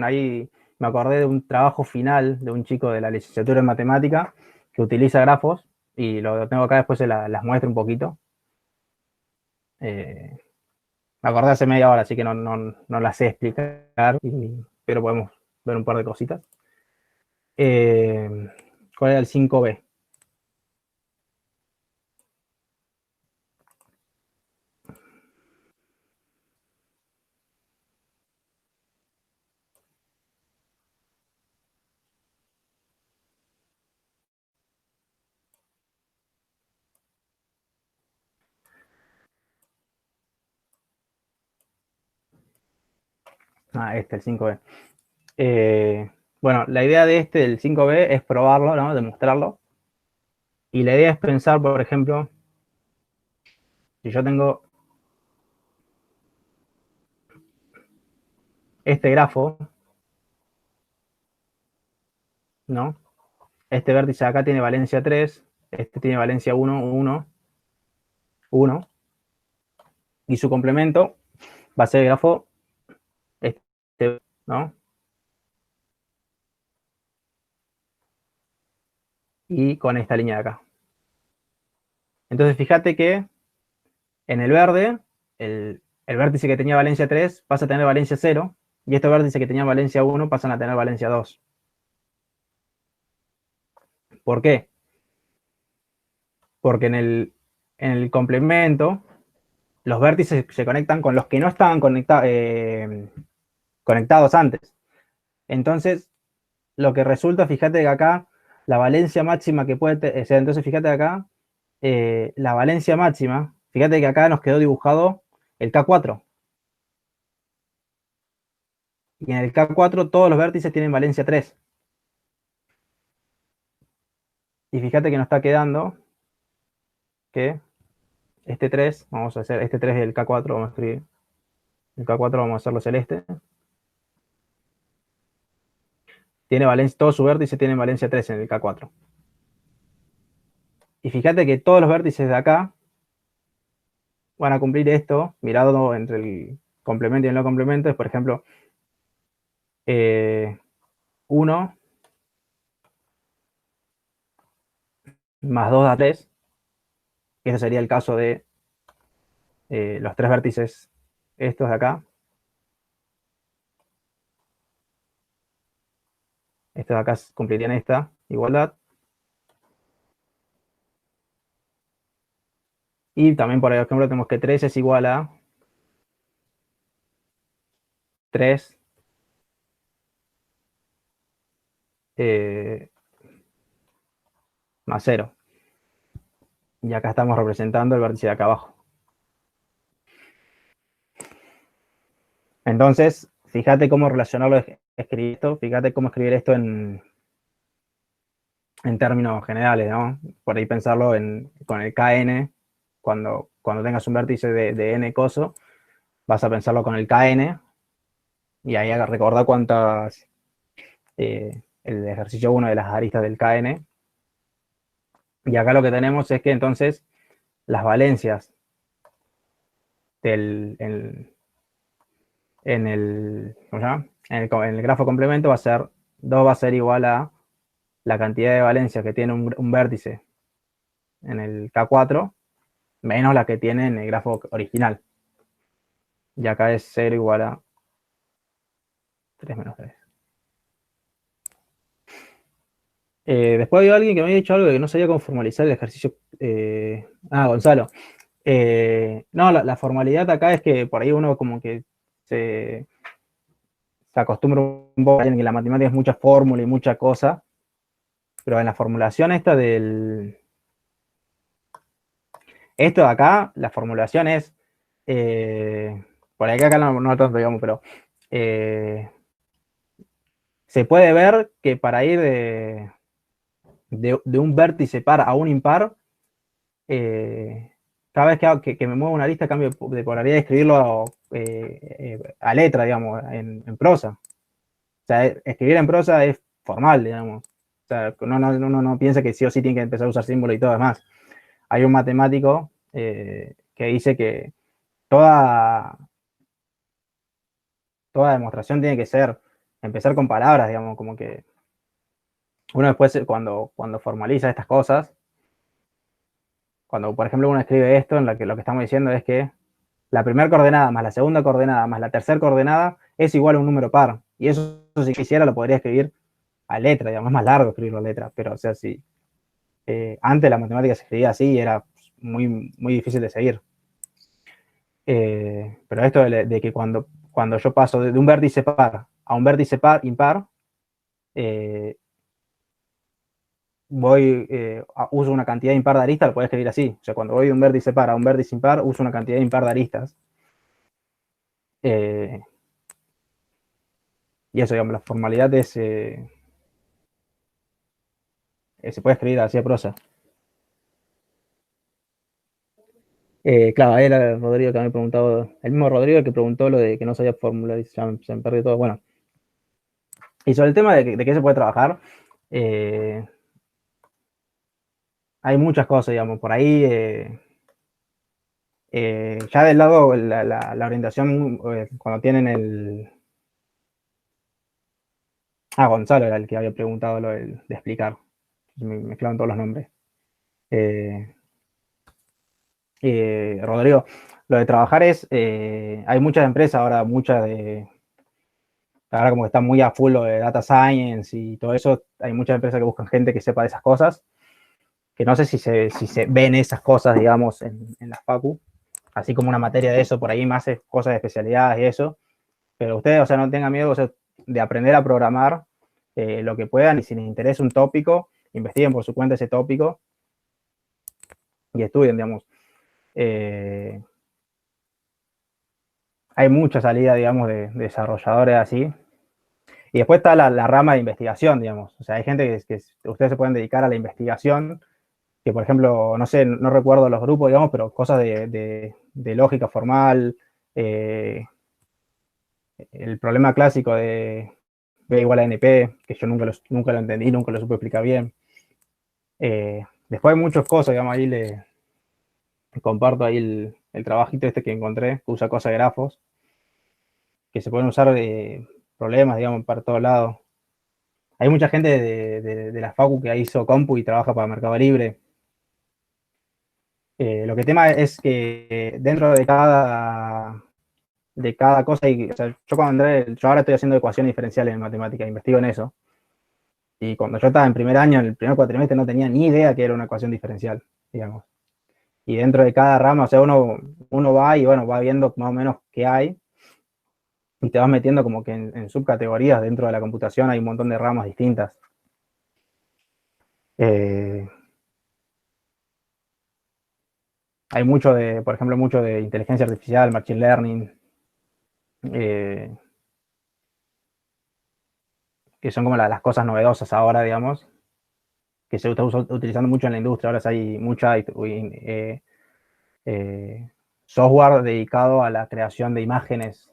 S1: ahí me acordé de un trabajo final de un chico de la licenciatura en matemática que utiliza grafos y lo tengo acá, después se las muestro un poquito. Me acordé hace media hora, así que no la sé explicar, pero podemos ver un par de cositas. Eh, ¿Cuál era el 5B? El 5B. Bueno, la idea de del 5B es probarlo, ¿no? Demostrarlo. Y la idea es pensar, por ejemplo, si yo tengo este grafo, ¿no? Este vértice de acá tiene valencia 3, este tiene valencia 1, 1, 1, y su complemento va a ser el grafo este, ¿no? Y con esta línea de acá. Entonces, fíjate que en el verde, el vértice que tenía valencia 3 pasa a tener valencia 0, y estos vértices que tenían valencia 1 pasan a tener valencia 2. ¿Por qué? Porque en el complemento, los vértices se conectan con los que no estaban conectados antes. Entonces, lo que resulta, fíjate que acá, la valencia máxima que puede, o sea, entonces fíjate acá, la valencia máxima, fíjate que acá nos quedó dibujado el K4. Y en el K4 todos los vértices tienen valencia 3. Y fíjate que nos está quedando que este 3, vamos a hacer este 3 del K4, vamos a escribir. El K4 vamos a hacerlo celeste. Tiene valencia, todos sus vértices tienen valencia 3 en el K4. Y fíjate que todos los vértices de acá van a cumplir esto, mirado entre el complemento y el no complemento, es por ejemplo 1 más 2 da 3. Ese sería el caso de los tres vértices estos de acá. Estos de acá cumplirían esta igualdad. Y también, por ejemplo, tenemos que 3 es igual a 3 más 0. Y acá estamos representando el vértice de acá abajo. Entonces, fíjate cómo relacionarlo, escribir esto, fíjate cómo escribir esto en términos generales, ¿no? Por ahí pensarlo con el KN, cuando tengas un vértice de n coso, vas a pensarlo con el KN, y ahí recordar cuántas, el ejercicio 1 de las aristas del KN. Y acá lo que tenemos es que entonces las valencias en el, ¿cómo se llama? En el grafo complemento va a ser 2 va a ser igual a la cantidad de valencias que tiene un vértice en el K4 menos la que tiene en el grafo original. Y acá es 0 igual a 3 menos 3. Después había alguien que me había dicho algo de que no sabía cómo formalizar el ejercicio. Gonzalo. No, la formalidad acá es que por ahí uno como que se acostumbra un poco en que la matemática es mucha fórmula y mucha cosa, pero en la formulación esta esto de acá, la formulación es, por acá no tanto, digamos, pero se puede ver que para ir de un vértice par a un impar, cada vez que me muevo una lista cambio de polaridad y escribirlo a letra, digamos, en prosa. O sea, escribir en prosa es formal, digamos. O sea, uno no piensa que sí o sí tiene que empezar a usar símbolos y todo demás. Hay un matemático que dice que toda demostración tiene que empezar con palabras, digamos, como que uno después cuando formaliza estas cosas, cuando por ejemplo uno escribe esto, en la que lo que estamos diciendo es que la primera coordenada más la segunda coordenada más la tercera coordenada es igual a un número par. Y eso si quisiera lo podría escribir a letra, digamos, es más largo escribirlo a letra, pero o sea, si antes la matemática se escribía así y era muy, muy difícil de seguir. Pero esto de que cuando yo paso de un vértice par a un vértice impar, uso una cantidad impar de aristas, lo puedo escribir así. O sea, cuando voy de un vértice par a un vértice impar, uso una cantidad impar de aristas. Y eso, digamos, la formalidad se puede escribir así a prosa. Claro, ahí era Rodrigo que me preguntado, el mismo Rodrigo que preguntó lo de que no sabía fórmula, y se me perdió todo. Bueno, y sobre el tema de qué se puede trabajar, hay muchas cosas, digamos, por ahí, ya del lado, la orientación, cuando tienen Gonzalo era el que había preguntado lo de explicar, me mezclaron todos los nombres. Rodrigo, lo de trabajar es, hay muchas empresas ahora, ahora como que están muy a full lo de data science y todo eso, hay muchas empresas que buscan gente que sepa de esas cosas, que no sé si se ven esas cosas, digamos, en la facu, así como una materia de eso, por ahí más es cosas de especialidades y eso, pero ustedes, o sea, no tengan miedo, o sea, de aprender a programar lo que puedan, y si les interesa un tópico, investiguen por su cuenta ese tópico y estudien, digamos. Hay mucha salida, digamos, de desarrolladores así. Y después está la rama de investigación, digamos. O sea, hay gente que ustedes se pueden dedicar a la investigación, que por ejemplo, no sé, no recuerdo los grupos, digamos, pero cosas de lógica formal, el problema clásico de B igual a NP, que yo nunca lo entendí, nunca lo supe explicar bien. Después hay muchas cosas, digamos, ahí le comparto ahí el trabajito este que encontré, que usa cosas de grafos, que se pueden usar de problemas, digamos, para todos lados. Hay mucha gente de la Facu que hizo compu y trabaja para Mercado Libre. Lo que tema es que dentro de cada cosa, o sea, yo ahora estoy haciendo ecuaciones diferenciales en matemática, investigo en eso. Y cuando yo estaba en primer año, en el primer cuatrimestre, no tenía ni idea que era una ecuación diferencial, digamos. Y dentro de cada rama, o sea, uno va y bueno, va viendo más o menos qué hay, y te vas metiendo como que en subcategorías dentro de la computación, hay un montón de ramas distintas. Hay mucho de, por ejemplo, mucho de inteligencia artificial, machine learning, eh, que son como las cosas novedosas ahora, digamos, que se está utilizando mucho en la industria. Ahora hay mucha software dedicado a la creación de imágenes.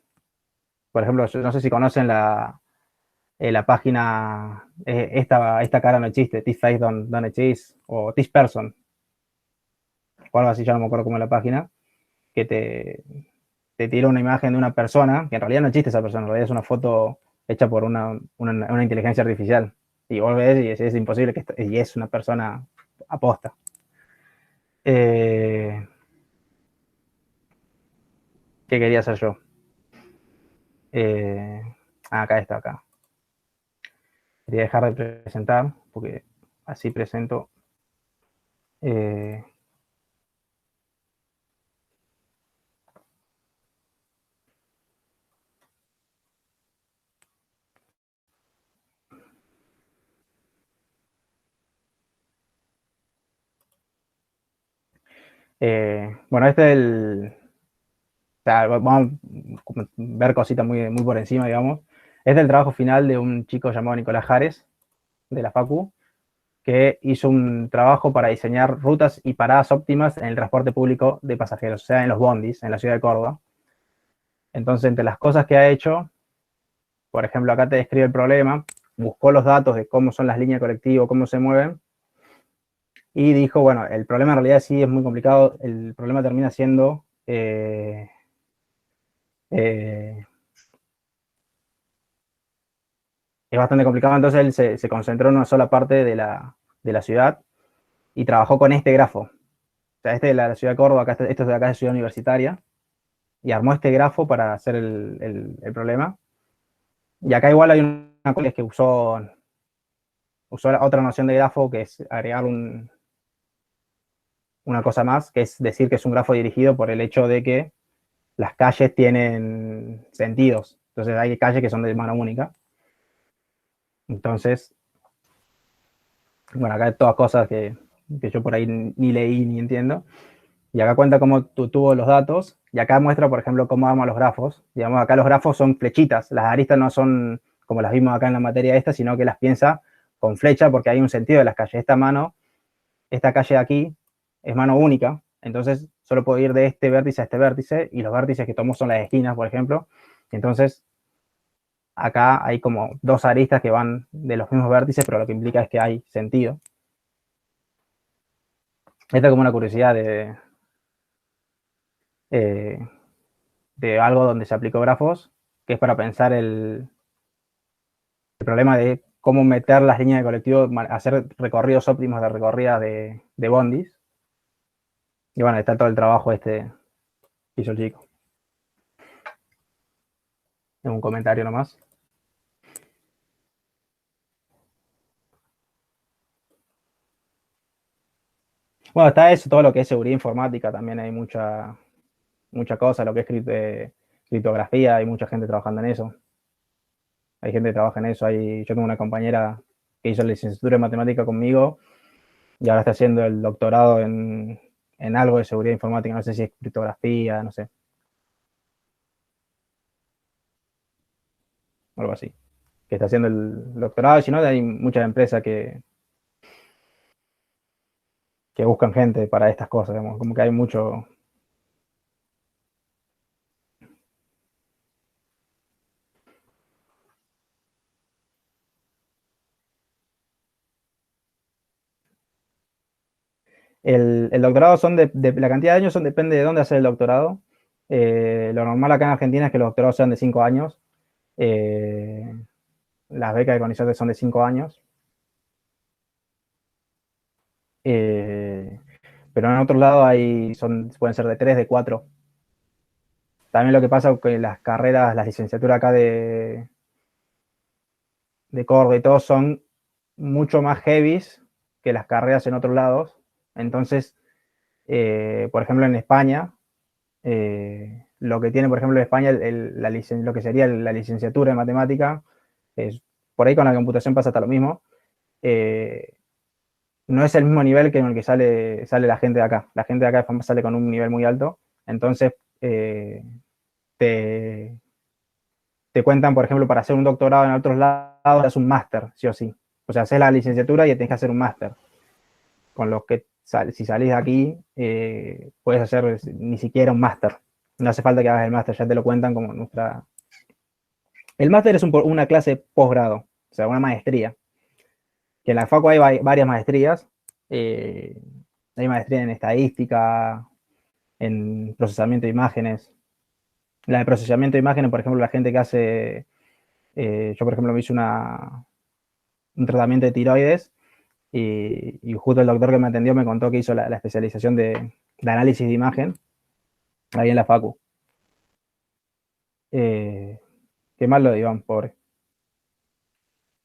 S1: Por ejemplo, yo no sé si conocen la página, esta cara no existe, This Face Don't Exist, o This Person, o algo así, ya no me acuerdo cómo es la página, que te tira una imagen de una persona, que en realidad no existe esa persona, en realidad es una foto hecha por una inteligencia artificial. Y vos ves y es imposible y es una persona aposta. ¿Qué quería hacer yo? Acá está, acá. Quería dejar de presentar, porque así presento. Eh, bueno, este es o sea, vamos a ver cositas muy, muy por encima, digamos. Este es el trabajo final de un chico llamado Nicolás Jares, de la Facu, que hizo un trabajo para diseñar rutas y paradas óptimas en el transporte público de pasajeros, o sea, en los bondis, en la ciudad de Córdoba. Entonces, entre las cosas que ha hecho, por ejemplo, acá te describe el problema, buscó los datos de cómo son las líneas de colectivo, cómo se mueven, y dijo, bueno, el problema en realidad sí es muy complicado, el problema termina siendo eh, es bastante complicado, entonces él se concentró en una sola parte de la ciudad y trabajó con este grafo. O sea, este de la ciudad de Córdoba, acá, esto de acá es ciudad universitaria, y armó este grafo para hacer el problema. Y acá igual hay una cosa que usó otra noción de grafo, que es agregar una cosa más, que es decir que es un grafo dirigido por el hecho de que las calles tienen sentidos. Entonces hay calles que son de mano única. Entonces, bueno, acá hay todas cosas que yo por ahí ni leí ni entiendo. Y acá cuenta cómo tuvo los datos. Y acá muestra, por ejemplo, cómo arma los grafos. Digamos, acá los grafos son flechitas. Las aristas no son como las vimos acá en la materia esta, sino que las piensa con flecha porque hay un sentido de las calles. Esta calle de aquí es mano única. Entonces, solo puedo ir de este vértice a este vértice. Y los vértices que tomo son las esquinas, por ejemplo. Entonces, acá hay como dos aristas que van de los mismos vértices, pero lo que implica es que hay sentido. Esta es como una curiosidad eh, de algo donde se aplicó grafos, que es para pensar el problema de cómo meter las líneas de colectivo, hacer recorridos óptimos de recorridas de bondis. Y bueno, está todo el trabajo este que hizo el chico. En un comentario nomás. Bueno, está eso, todo lo que es seguridad informática, también hay mucha cosa, lo que es criptografía, hay mucha gente trabajando en eso. Hay gente que trabaja en eso. Yo tengo una compañera que hizo la licenciatura en matemática conmigo y ahora está haciendo el doctorado en algo de seguridad informática, no sé si es criptografía, no sé, algo así. Que está haciendo el doctorado, y si no, hay muchas empresas que buscan gente para estas cosas, digamos, como que hay mucho. El doctorado la cantidad de años depende de dónde hacer el doctorado. Lo normal acá en Argentina es que los doctorados sean de 5 años. Eh, las becas de CONICET son de 5 años. Pero en otros lados pueden ser de 3, de 4. También lo que pasa es que las carreras, las licenciaturas acá de Córdoba y todo son mucho más heavies que las carreras en otros lados. Entonces, por ejemplo, en España, lo que tiene, por ejemplo, en España, lo que sería la licenciatura en matemática, por ahí con la computación pasa hasta lo mismo, no es el mismo nivel que en el que sale la gente de acá. La gente de acá de FAMAS sale con un nivel muy alto, entonces te cuentan, por ejemplo, para hacer un doctorado en otros lados, es un máster, sí o sí. O sea, haces la licenciatura y tenés que hacer un máster. Con los que, si salís de aquí, puedes hacer ni siquiera un máster. No hace falta que hagas el máster, ya te lo cuentan como nuestra... El máster es una clase posgrado, o sea, una maestría. Que en la facu hay varias maestrías. Hay maestría en estadística, en procesamiento de imágenes. La de procesamiento de imágenes, por ejemplo, la gente que hace... yo, por ejemplo, me hice un tratamiento de tiroides y justo el doctor que me atendió me contó que hizo la especialización de análisis de imagen ahí en la facu. Qué mal lo digan, pobre.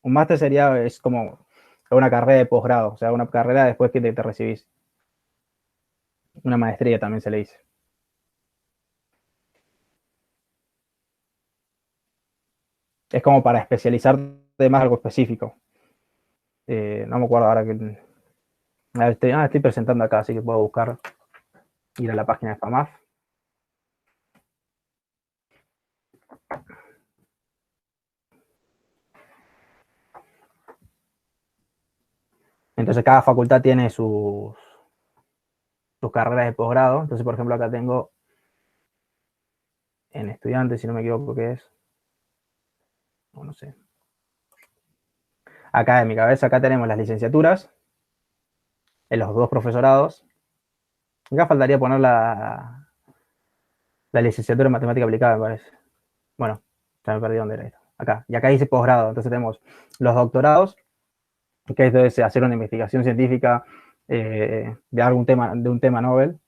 S1: Un máster es como una carrera de posgrado, o sea, una carrera después que te recibís. Una maestría también se le dice. Es como para especializarte más algo específico. No me acuerdo ahora que... estoy presentando acá, así que puedo buscar, ir a la página de FAMAF. Entonces cada facultad tiene sus carreras de posgrado. Entonces, por ejemplo, acá tengo en estudiantes, si no me equivoco, ¿qué es? No sé. Académica, ¿ves? Acá tenemos las licenciaturas en los 2 profesorados. Acá faltaría poner la licenciatura en matemática aplicada, me parece. Bueno, ya me perdí dónde era esto. Acá. Y acá dice posgrado. Entonces tenemos los doctorados, que esto es hacer una investigación científica de un tema Nobel.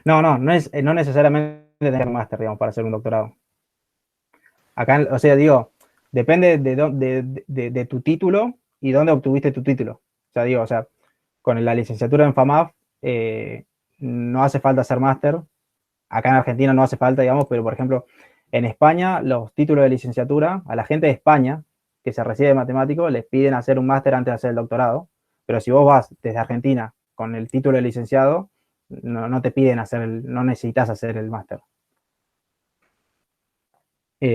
S1: No necesariamente tener un máster, digamos, para hacer un doctorado. Acá, o sea, digo, depende de tu título y dónde obtuviste tu título. O sea, digo, o sea, con la licenciatura en FAMAF no hace falta hacer máster. Acá en Argentina no hace falta, digamos, pero por ejemplo, en España, los títulos de licenciatura, a la gente de España que se recibe de matemático, les piden hacer un máster antes de hacer el doctorado. Pero si vos vas desde Argentina con el título de licenciado, no te piden no necesitas hacer el máster. Sí,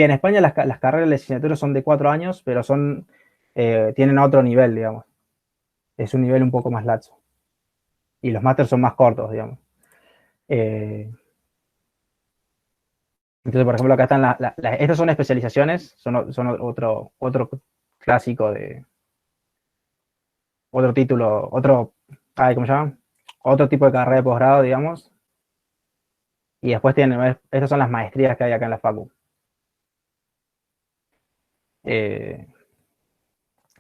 S1: en España las carreras de licenciatura son de 4 años, pero tienen otro nivel, digamos. Es un nivel un poco más laxo. Y los másters son más cortos, digamos. Entonces, por ejemplo, acá están estas son especializaciones, son otro clásico de otro título, ¿cómo se llama? Otro tipo de carrera de posgrado, digamos. Y después estas son las maestrías que hay acá en la facu. Que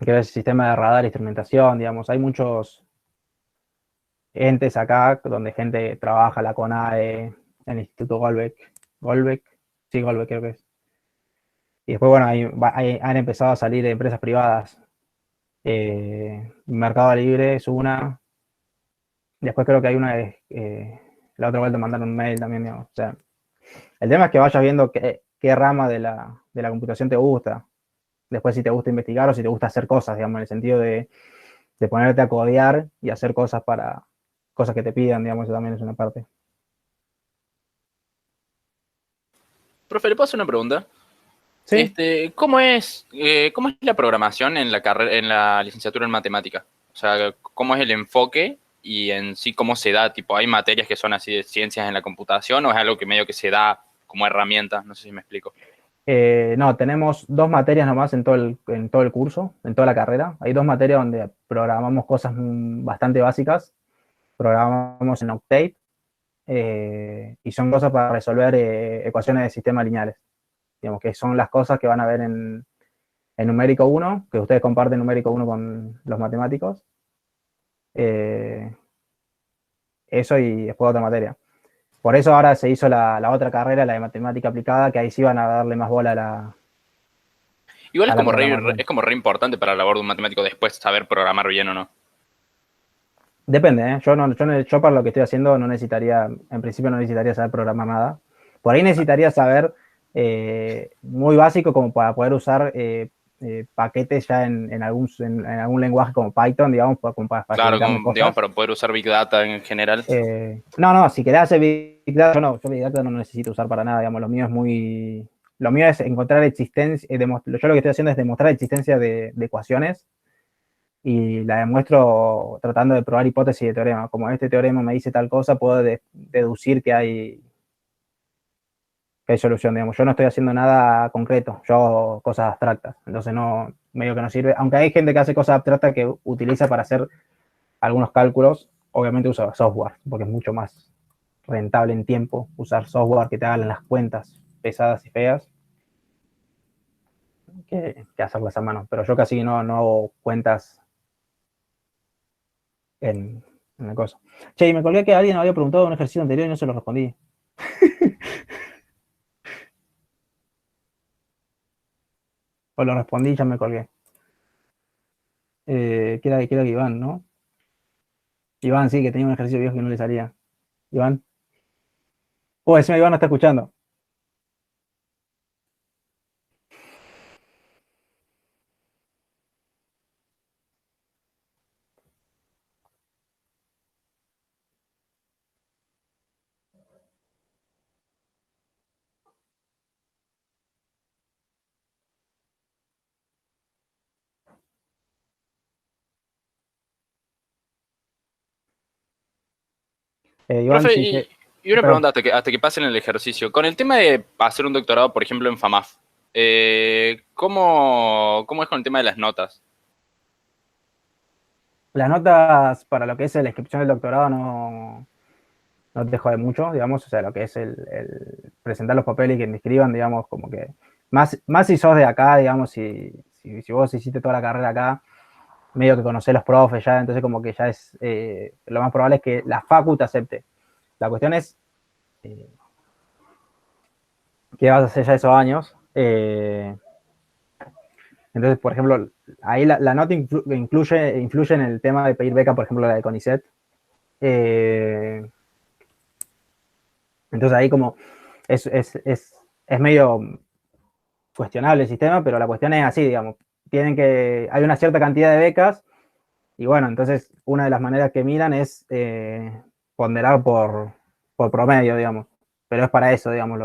S1: es el sistema de radar, instrumentación, digamos. Hay muchos entes acá donde gente trabaja, la CONAE, el Instituto Golbeck. Sí, Golbeck creo que es. Y después, bueno, han empezado a salir empresas privadas. Mercado Libre es una. Después creo que hay una, la otra vuelta mandaron un mail también, digamos. O sea, el tema es que vayas viendo qué rama de la computación te gusta. Después si te gusta investigar o si te gusta hacer cosas, digamos, en el sentido de ponerte a codear y hacer cosas cosas que te pidan, digamos, eso también es una parte.
S2: Profe, ¿le puedo hacer una pregunta?
S1: Sí.
S2: ¿Cómo es la programación en la licenciatura en matemática? O sea, ¿cómo es el enfoque y en sí cómo se da? Tipo, ¿hay materias que son así de ciencias en la computación o es algo que medio que se da como herramienta? No sé si me explico.
S1: No, tenemos 2 materias nomás en todo el curso, en toda la carrera. Hay 2 materias donde programamos cosas bastante básicas. Programamos en Octave y son cosas para resolver ecuaciones de sistemas lineales. Digamos que son las cosas que van a ver el numérico 1, que ustedes comparten numérico 1 con los matemáticos. Eso y después otra materia. Por eso ahora se hizo la otra carrera, la de matemática aplicada, que ahí sí van a darle más bola
S2: Igual
S1: a la programación.
S2: es como re importante para la labor de un matemático después saber programar bien o no.
S1: Depende, ¿eh? Yo para lo que estoy haciendo no necesitaría, en principio no necesitaría saber programar nada. Por ahí necesitaría saber muy básico como para poder usar paquetes ya en algún lenguaje como Python, digamos, como para
S2: Claro,
S1: facilitarme
S2: como, digamos,
S1: cosas.
S2: para poder usar Big Data en general.
S1: No, si querés hacer Big Data, yo Big Data no necesito usar para nada, digamos, lo mío es encontrar existencia, yo lo que estoy haciendo es demostrar existencia de ecuaciones y la demuestro tratando de probar hipótesis de teorema. Como este teorema me dice tal cosa, puedo deducir que hay solución, digamos. Yo no estoy haciendo nada concreto, yo hago cosas abstractas, entonces no, medio que no sirve, aunque hay gente que hace cosas abstractas que utiliza para hacer algunos cálculos, obviamente usa software, porque es mucho más rentable en tiempo usar software que te hagan las cuentas pesadas y feas que hacerlas a mano. Pero yo casi no hago cuentas en la cosa. Che, y me colgué que alguien había preguntado un ejercicio anterior y no se lo respondí. O lo respondí y ya me colgué. Que era Iván, ¿no? Iván, sí, que tenía un ejercicio viejo que no le salía. Iván. Encima Iván no está escuchando. Iván,
S2: Profe,
S1: sí,
S2: y una
S1: perdón.
S2: pregunta hasta que pasen el ejercicio. Con el tema de hacer un doctorado, por ejemplo, en FAMAF, ¿cómo es con el tema de las notas?
S1: Las notas para lo que es la inscripción del doctorado no te jode mucho, digamos, o sea, lo que es el presentar los papeles y que te inscriban, digamos, como que, más si sos de acá, digamos, si vos hiciste toda la carrera acá, medio que conocés los profes ya, entonces como que ya es, lo más probable es que la facu te acepte. La cuestión es, ¿qué vas a hacer ya esos años? Entonces, por ejemplo, ahí la nota influye en el tema de pedir beca, por ejemplo, la de CONICET. Entonces ahí como es medio cuestionable el sistema, pero la cuestión es así, digamos. Hay una cierta cantidad de becas y bueno, entonces una de las maneras que miran es ponderar por promedio, digamos. Pero es para eso, digamos,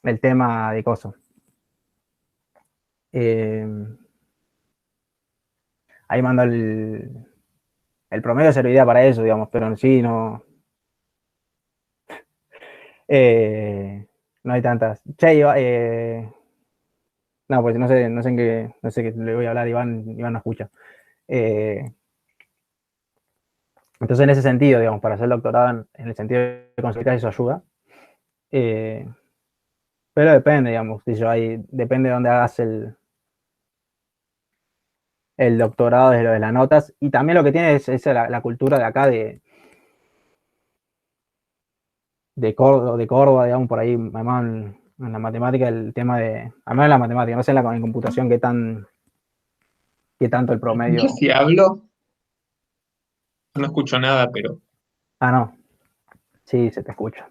S1: el tema de coso. Eh, ahí mando el promedio serviría para eso, digamos, pero en sí no hay tantas. Che, no, pues no sé qué le voy a hablar, Iván no escucha. Eh, entonces, en ese sentido, digamos, para hacer doctorado, en el sentido de conseguir eso ayuda. Eh, pero depende, digamos, depende de dónde hagas el doctorado, de lo de las notas. Y también lo que tiene es la cultura de acá, de Córdoba, digamos, por ahí, además en la matemática, el tema además en la matemática, no sé en computación qué tanto el
S4: ¿Me escuchas
S1: promedio.
S4: si hablo? No escucho nada, pero
S1: Ah, no, sí, se te escucha.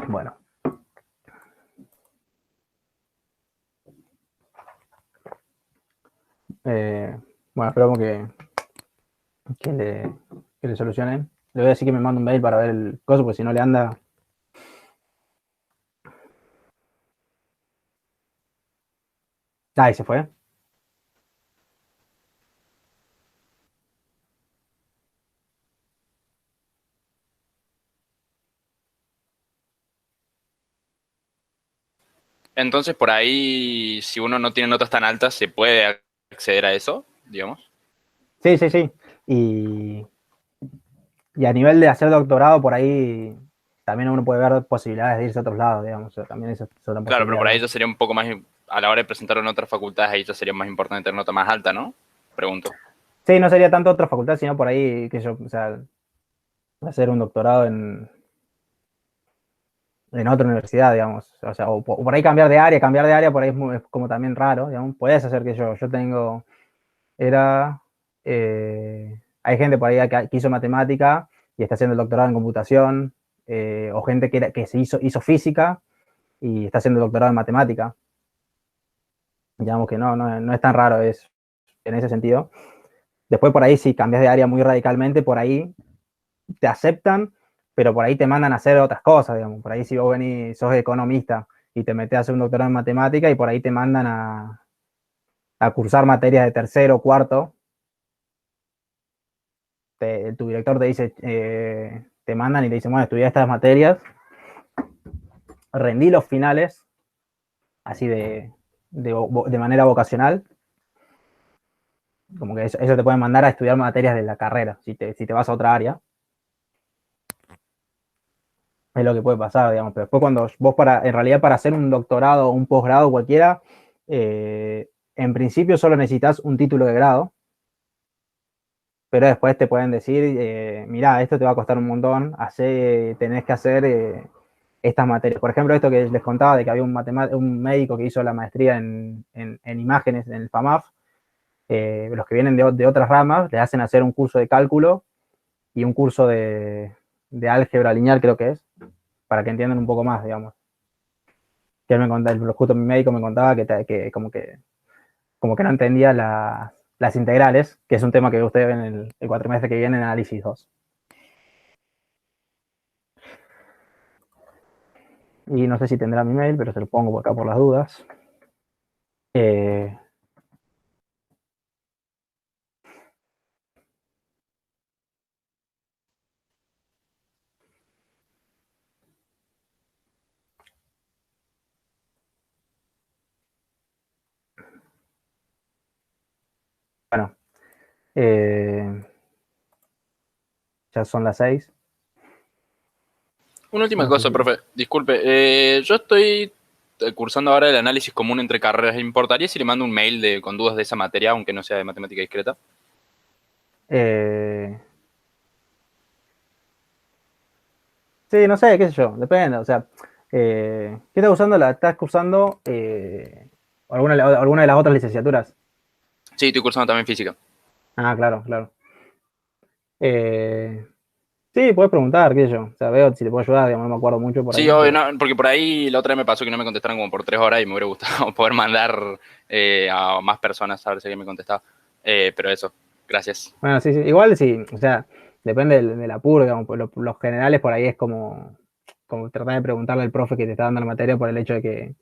S1: Bueno. Eh, bueno, esperamos que le, que le solucionen. Le voy a decir que me mande un mail para ver el coso, porque si no le anda. Y se fue.
S2: Entonces, por ahí, si uno no tiene notas tan altas, ¿se puede acceder a eso, digamos?
S1: Sí, sí, sí. Y Y a nivel de hacer doctorado, por ahí también uno puede ver posibilidades de irse a otros lados, digamos. O sea, también eso es otra
S2: Claro, pero
S1: posibilidad,
S2: por ahí
S1: digamos.
S2: ya sería un poco más, a la hora de presentarlo en otras facultades, ahí ya sería más importante tener nota más alta, ¿no? Pregunto.
S1: Sí, no sería tanto otra facultad, sino por ahí, que yo, o sea, hacer un doctorado en otra universidad, digamos. O sea, o por ahí cambiar de área por ahí es como también raro, digamos. Puedes hacer que yo tengo, era, hay gente por ahí que hizo matemática y está haciendo el doctorado en computación, o gente que hizo física y está haciendo el doctorado en matemática. Digamos que no es tan raro es, en ese sentido. Después por ahí si cambias de área muy radicalmente, por ahí te aceptan, pero por ahí te mandan a hacer otras cosas, digamos. Por ahí si vos venís, sos economista y te metés a hacer un doctorado en matemática y por ahí te mandan a cursar materias de tercero, cuarto, tu director te dice, te mandan y te dicen, bueno, estudia estas materias, rendí los finales, así de manera vocacional, como que eso te puede mandar a estudiar materias de la carrera, si te vas a otra área. Es lo que puede pasar, digamos. Pero después cuando vos en realidad para hacer un doctorado o un posgrado cualquiera, en principio solo necesitas un título de grado, pero después te pueden decir, mirá, esto te va a costar un montón, tenés que hacer estas materias. Por ejemplo, esto que les contaba de que había un médico que hizo la maestría en imágenes en el FAMAF, los que vienen de otras ramas le hacen hacer un curso de cálculo y un curso de álgebra lineal, creo que es, para que entiendan un poco más, digamos. Que él me contaba, justo mi médico me contaba que como que no entendía las integrales, que es un tema que ustedes ven el cuatrimestre que viene en análisis 2. Y no sé si tendrá mi mail, pero se lo pongo por acá por las dudas. Eh, bueno, eh, ya son las 6.
S2: Una última
S1: No sé
S2: cosa,
S1: si...
S2: profe. Disculpe. Yo estoy cursando ahora el análisis común entre carreras. ¿Le importaría si le mando un mail con dudas de esa materia, aunque no sea de matemática discreta?
S1: Eh, sí, no sé, qué sé yo, depende. O sea, ¿qué estás usando? ¿Estás cursando alguna de las otras licenciaturas?
S2: Sí, estoy cursando también física.
S1: Ah, claro, claro. Eh, sí, puedes preguntar, qué sé yo. O sea, veo si te puedo ayudar, digamos, no me acuerdo mucho por
S2: Sí,
S1: ahí,
S2: obvio,
S1: pero...
S2: no, porque por ahí la otra vez me pasó que no me contestaron como por 3 horas y me hubiera gustado poder mandar a más personas a ver si alguien me contestaba. Pero eso, gracias.
S1: Bueno, sí, sí. Igual sí, o sea, depende del apuro, digamos, los generales por ahí es como tratar de preguntarle al profe que te está dando la materia por el hecho de que,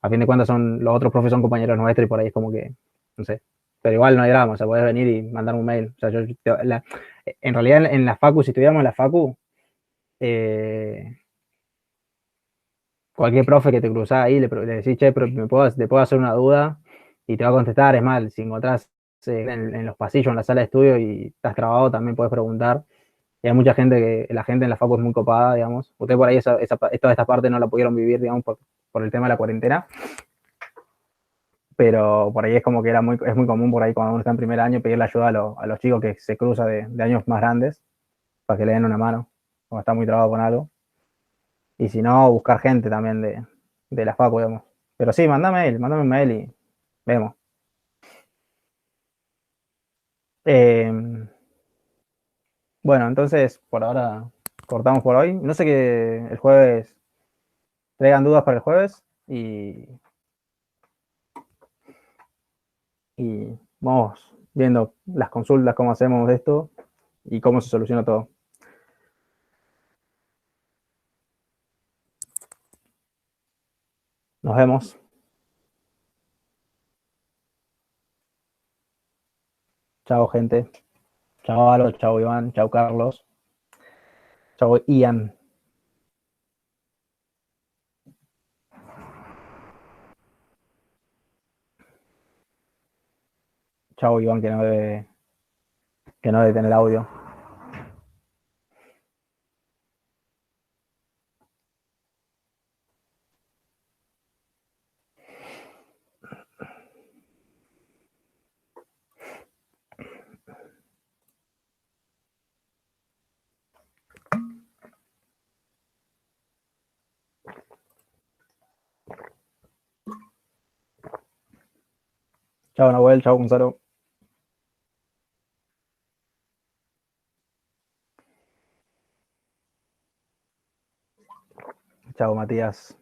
S1: a fin de cuentas, los otros profes son compañeros nuestros y por ahí es como que, no sé. Pero igual no hay drama, o sea, podés venir y mandar un mail. O sea, en realidad en la facu, si estudiamos en la facu, eh, cualquier profe que te cruzás ahí le decís, che, pero te puedo hacer una duda y te va a contestar. Es mal, si encontrás en los pasillos, en la sala de estudio y estás trabado, también puedes preguntar. Y hay mucha gente la gente en la facu es muy copada, digamos. Ustedes por ahí toda esta parte no la pudieron vivir, digamos, por el tema de la cuarentena, pero por ahí es como que es muy común por ahí cuando uno está en primer año pedirle ayuda a los chicos que se cruza de años más grandes para que le den una mano cuando está muy trabado con algo. Y si no, buscar gente también de la facu, digamos. Pero sí, mándame un mail y vemos. Eh, bueno, entonces por ahora cortamos por hoy. No sé qué el jueves traigan dudas para el jueves y vamos viendo las consultas, cómo hacemos esto y cómo se soluciona todo. Nos vemos. Chao, gente. Chao, Alo. Chao, Iván. Chao, Carlos. Chao, Ian. Chao, Iván, que no debe tener audio. Chao, Nahuel, chao, Gonzalo. Chao, Matías.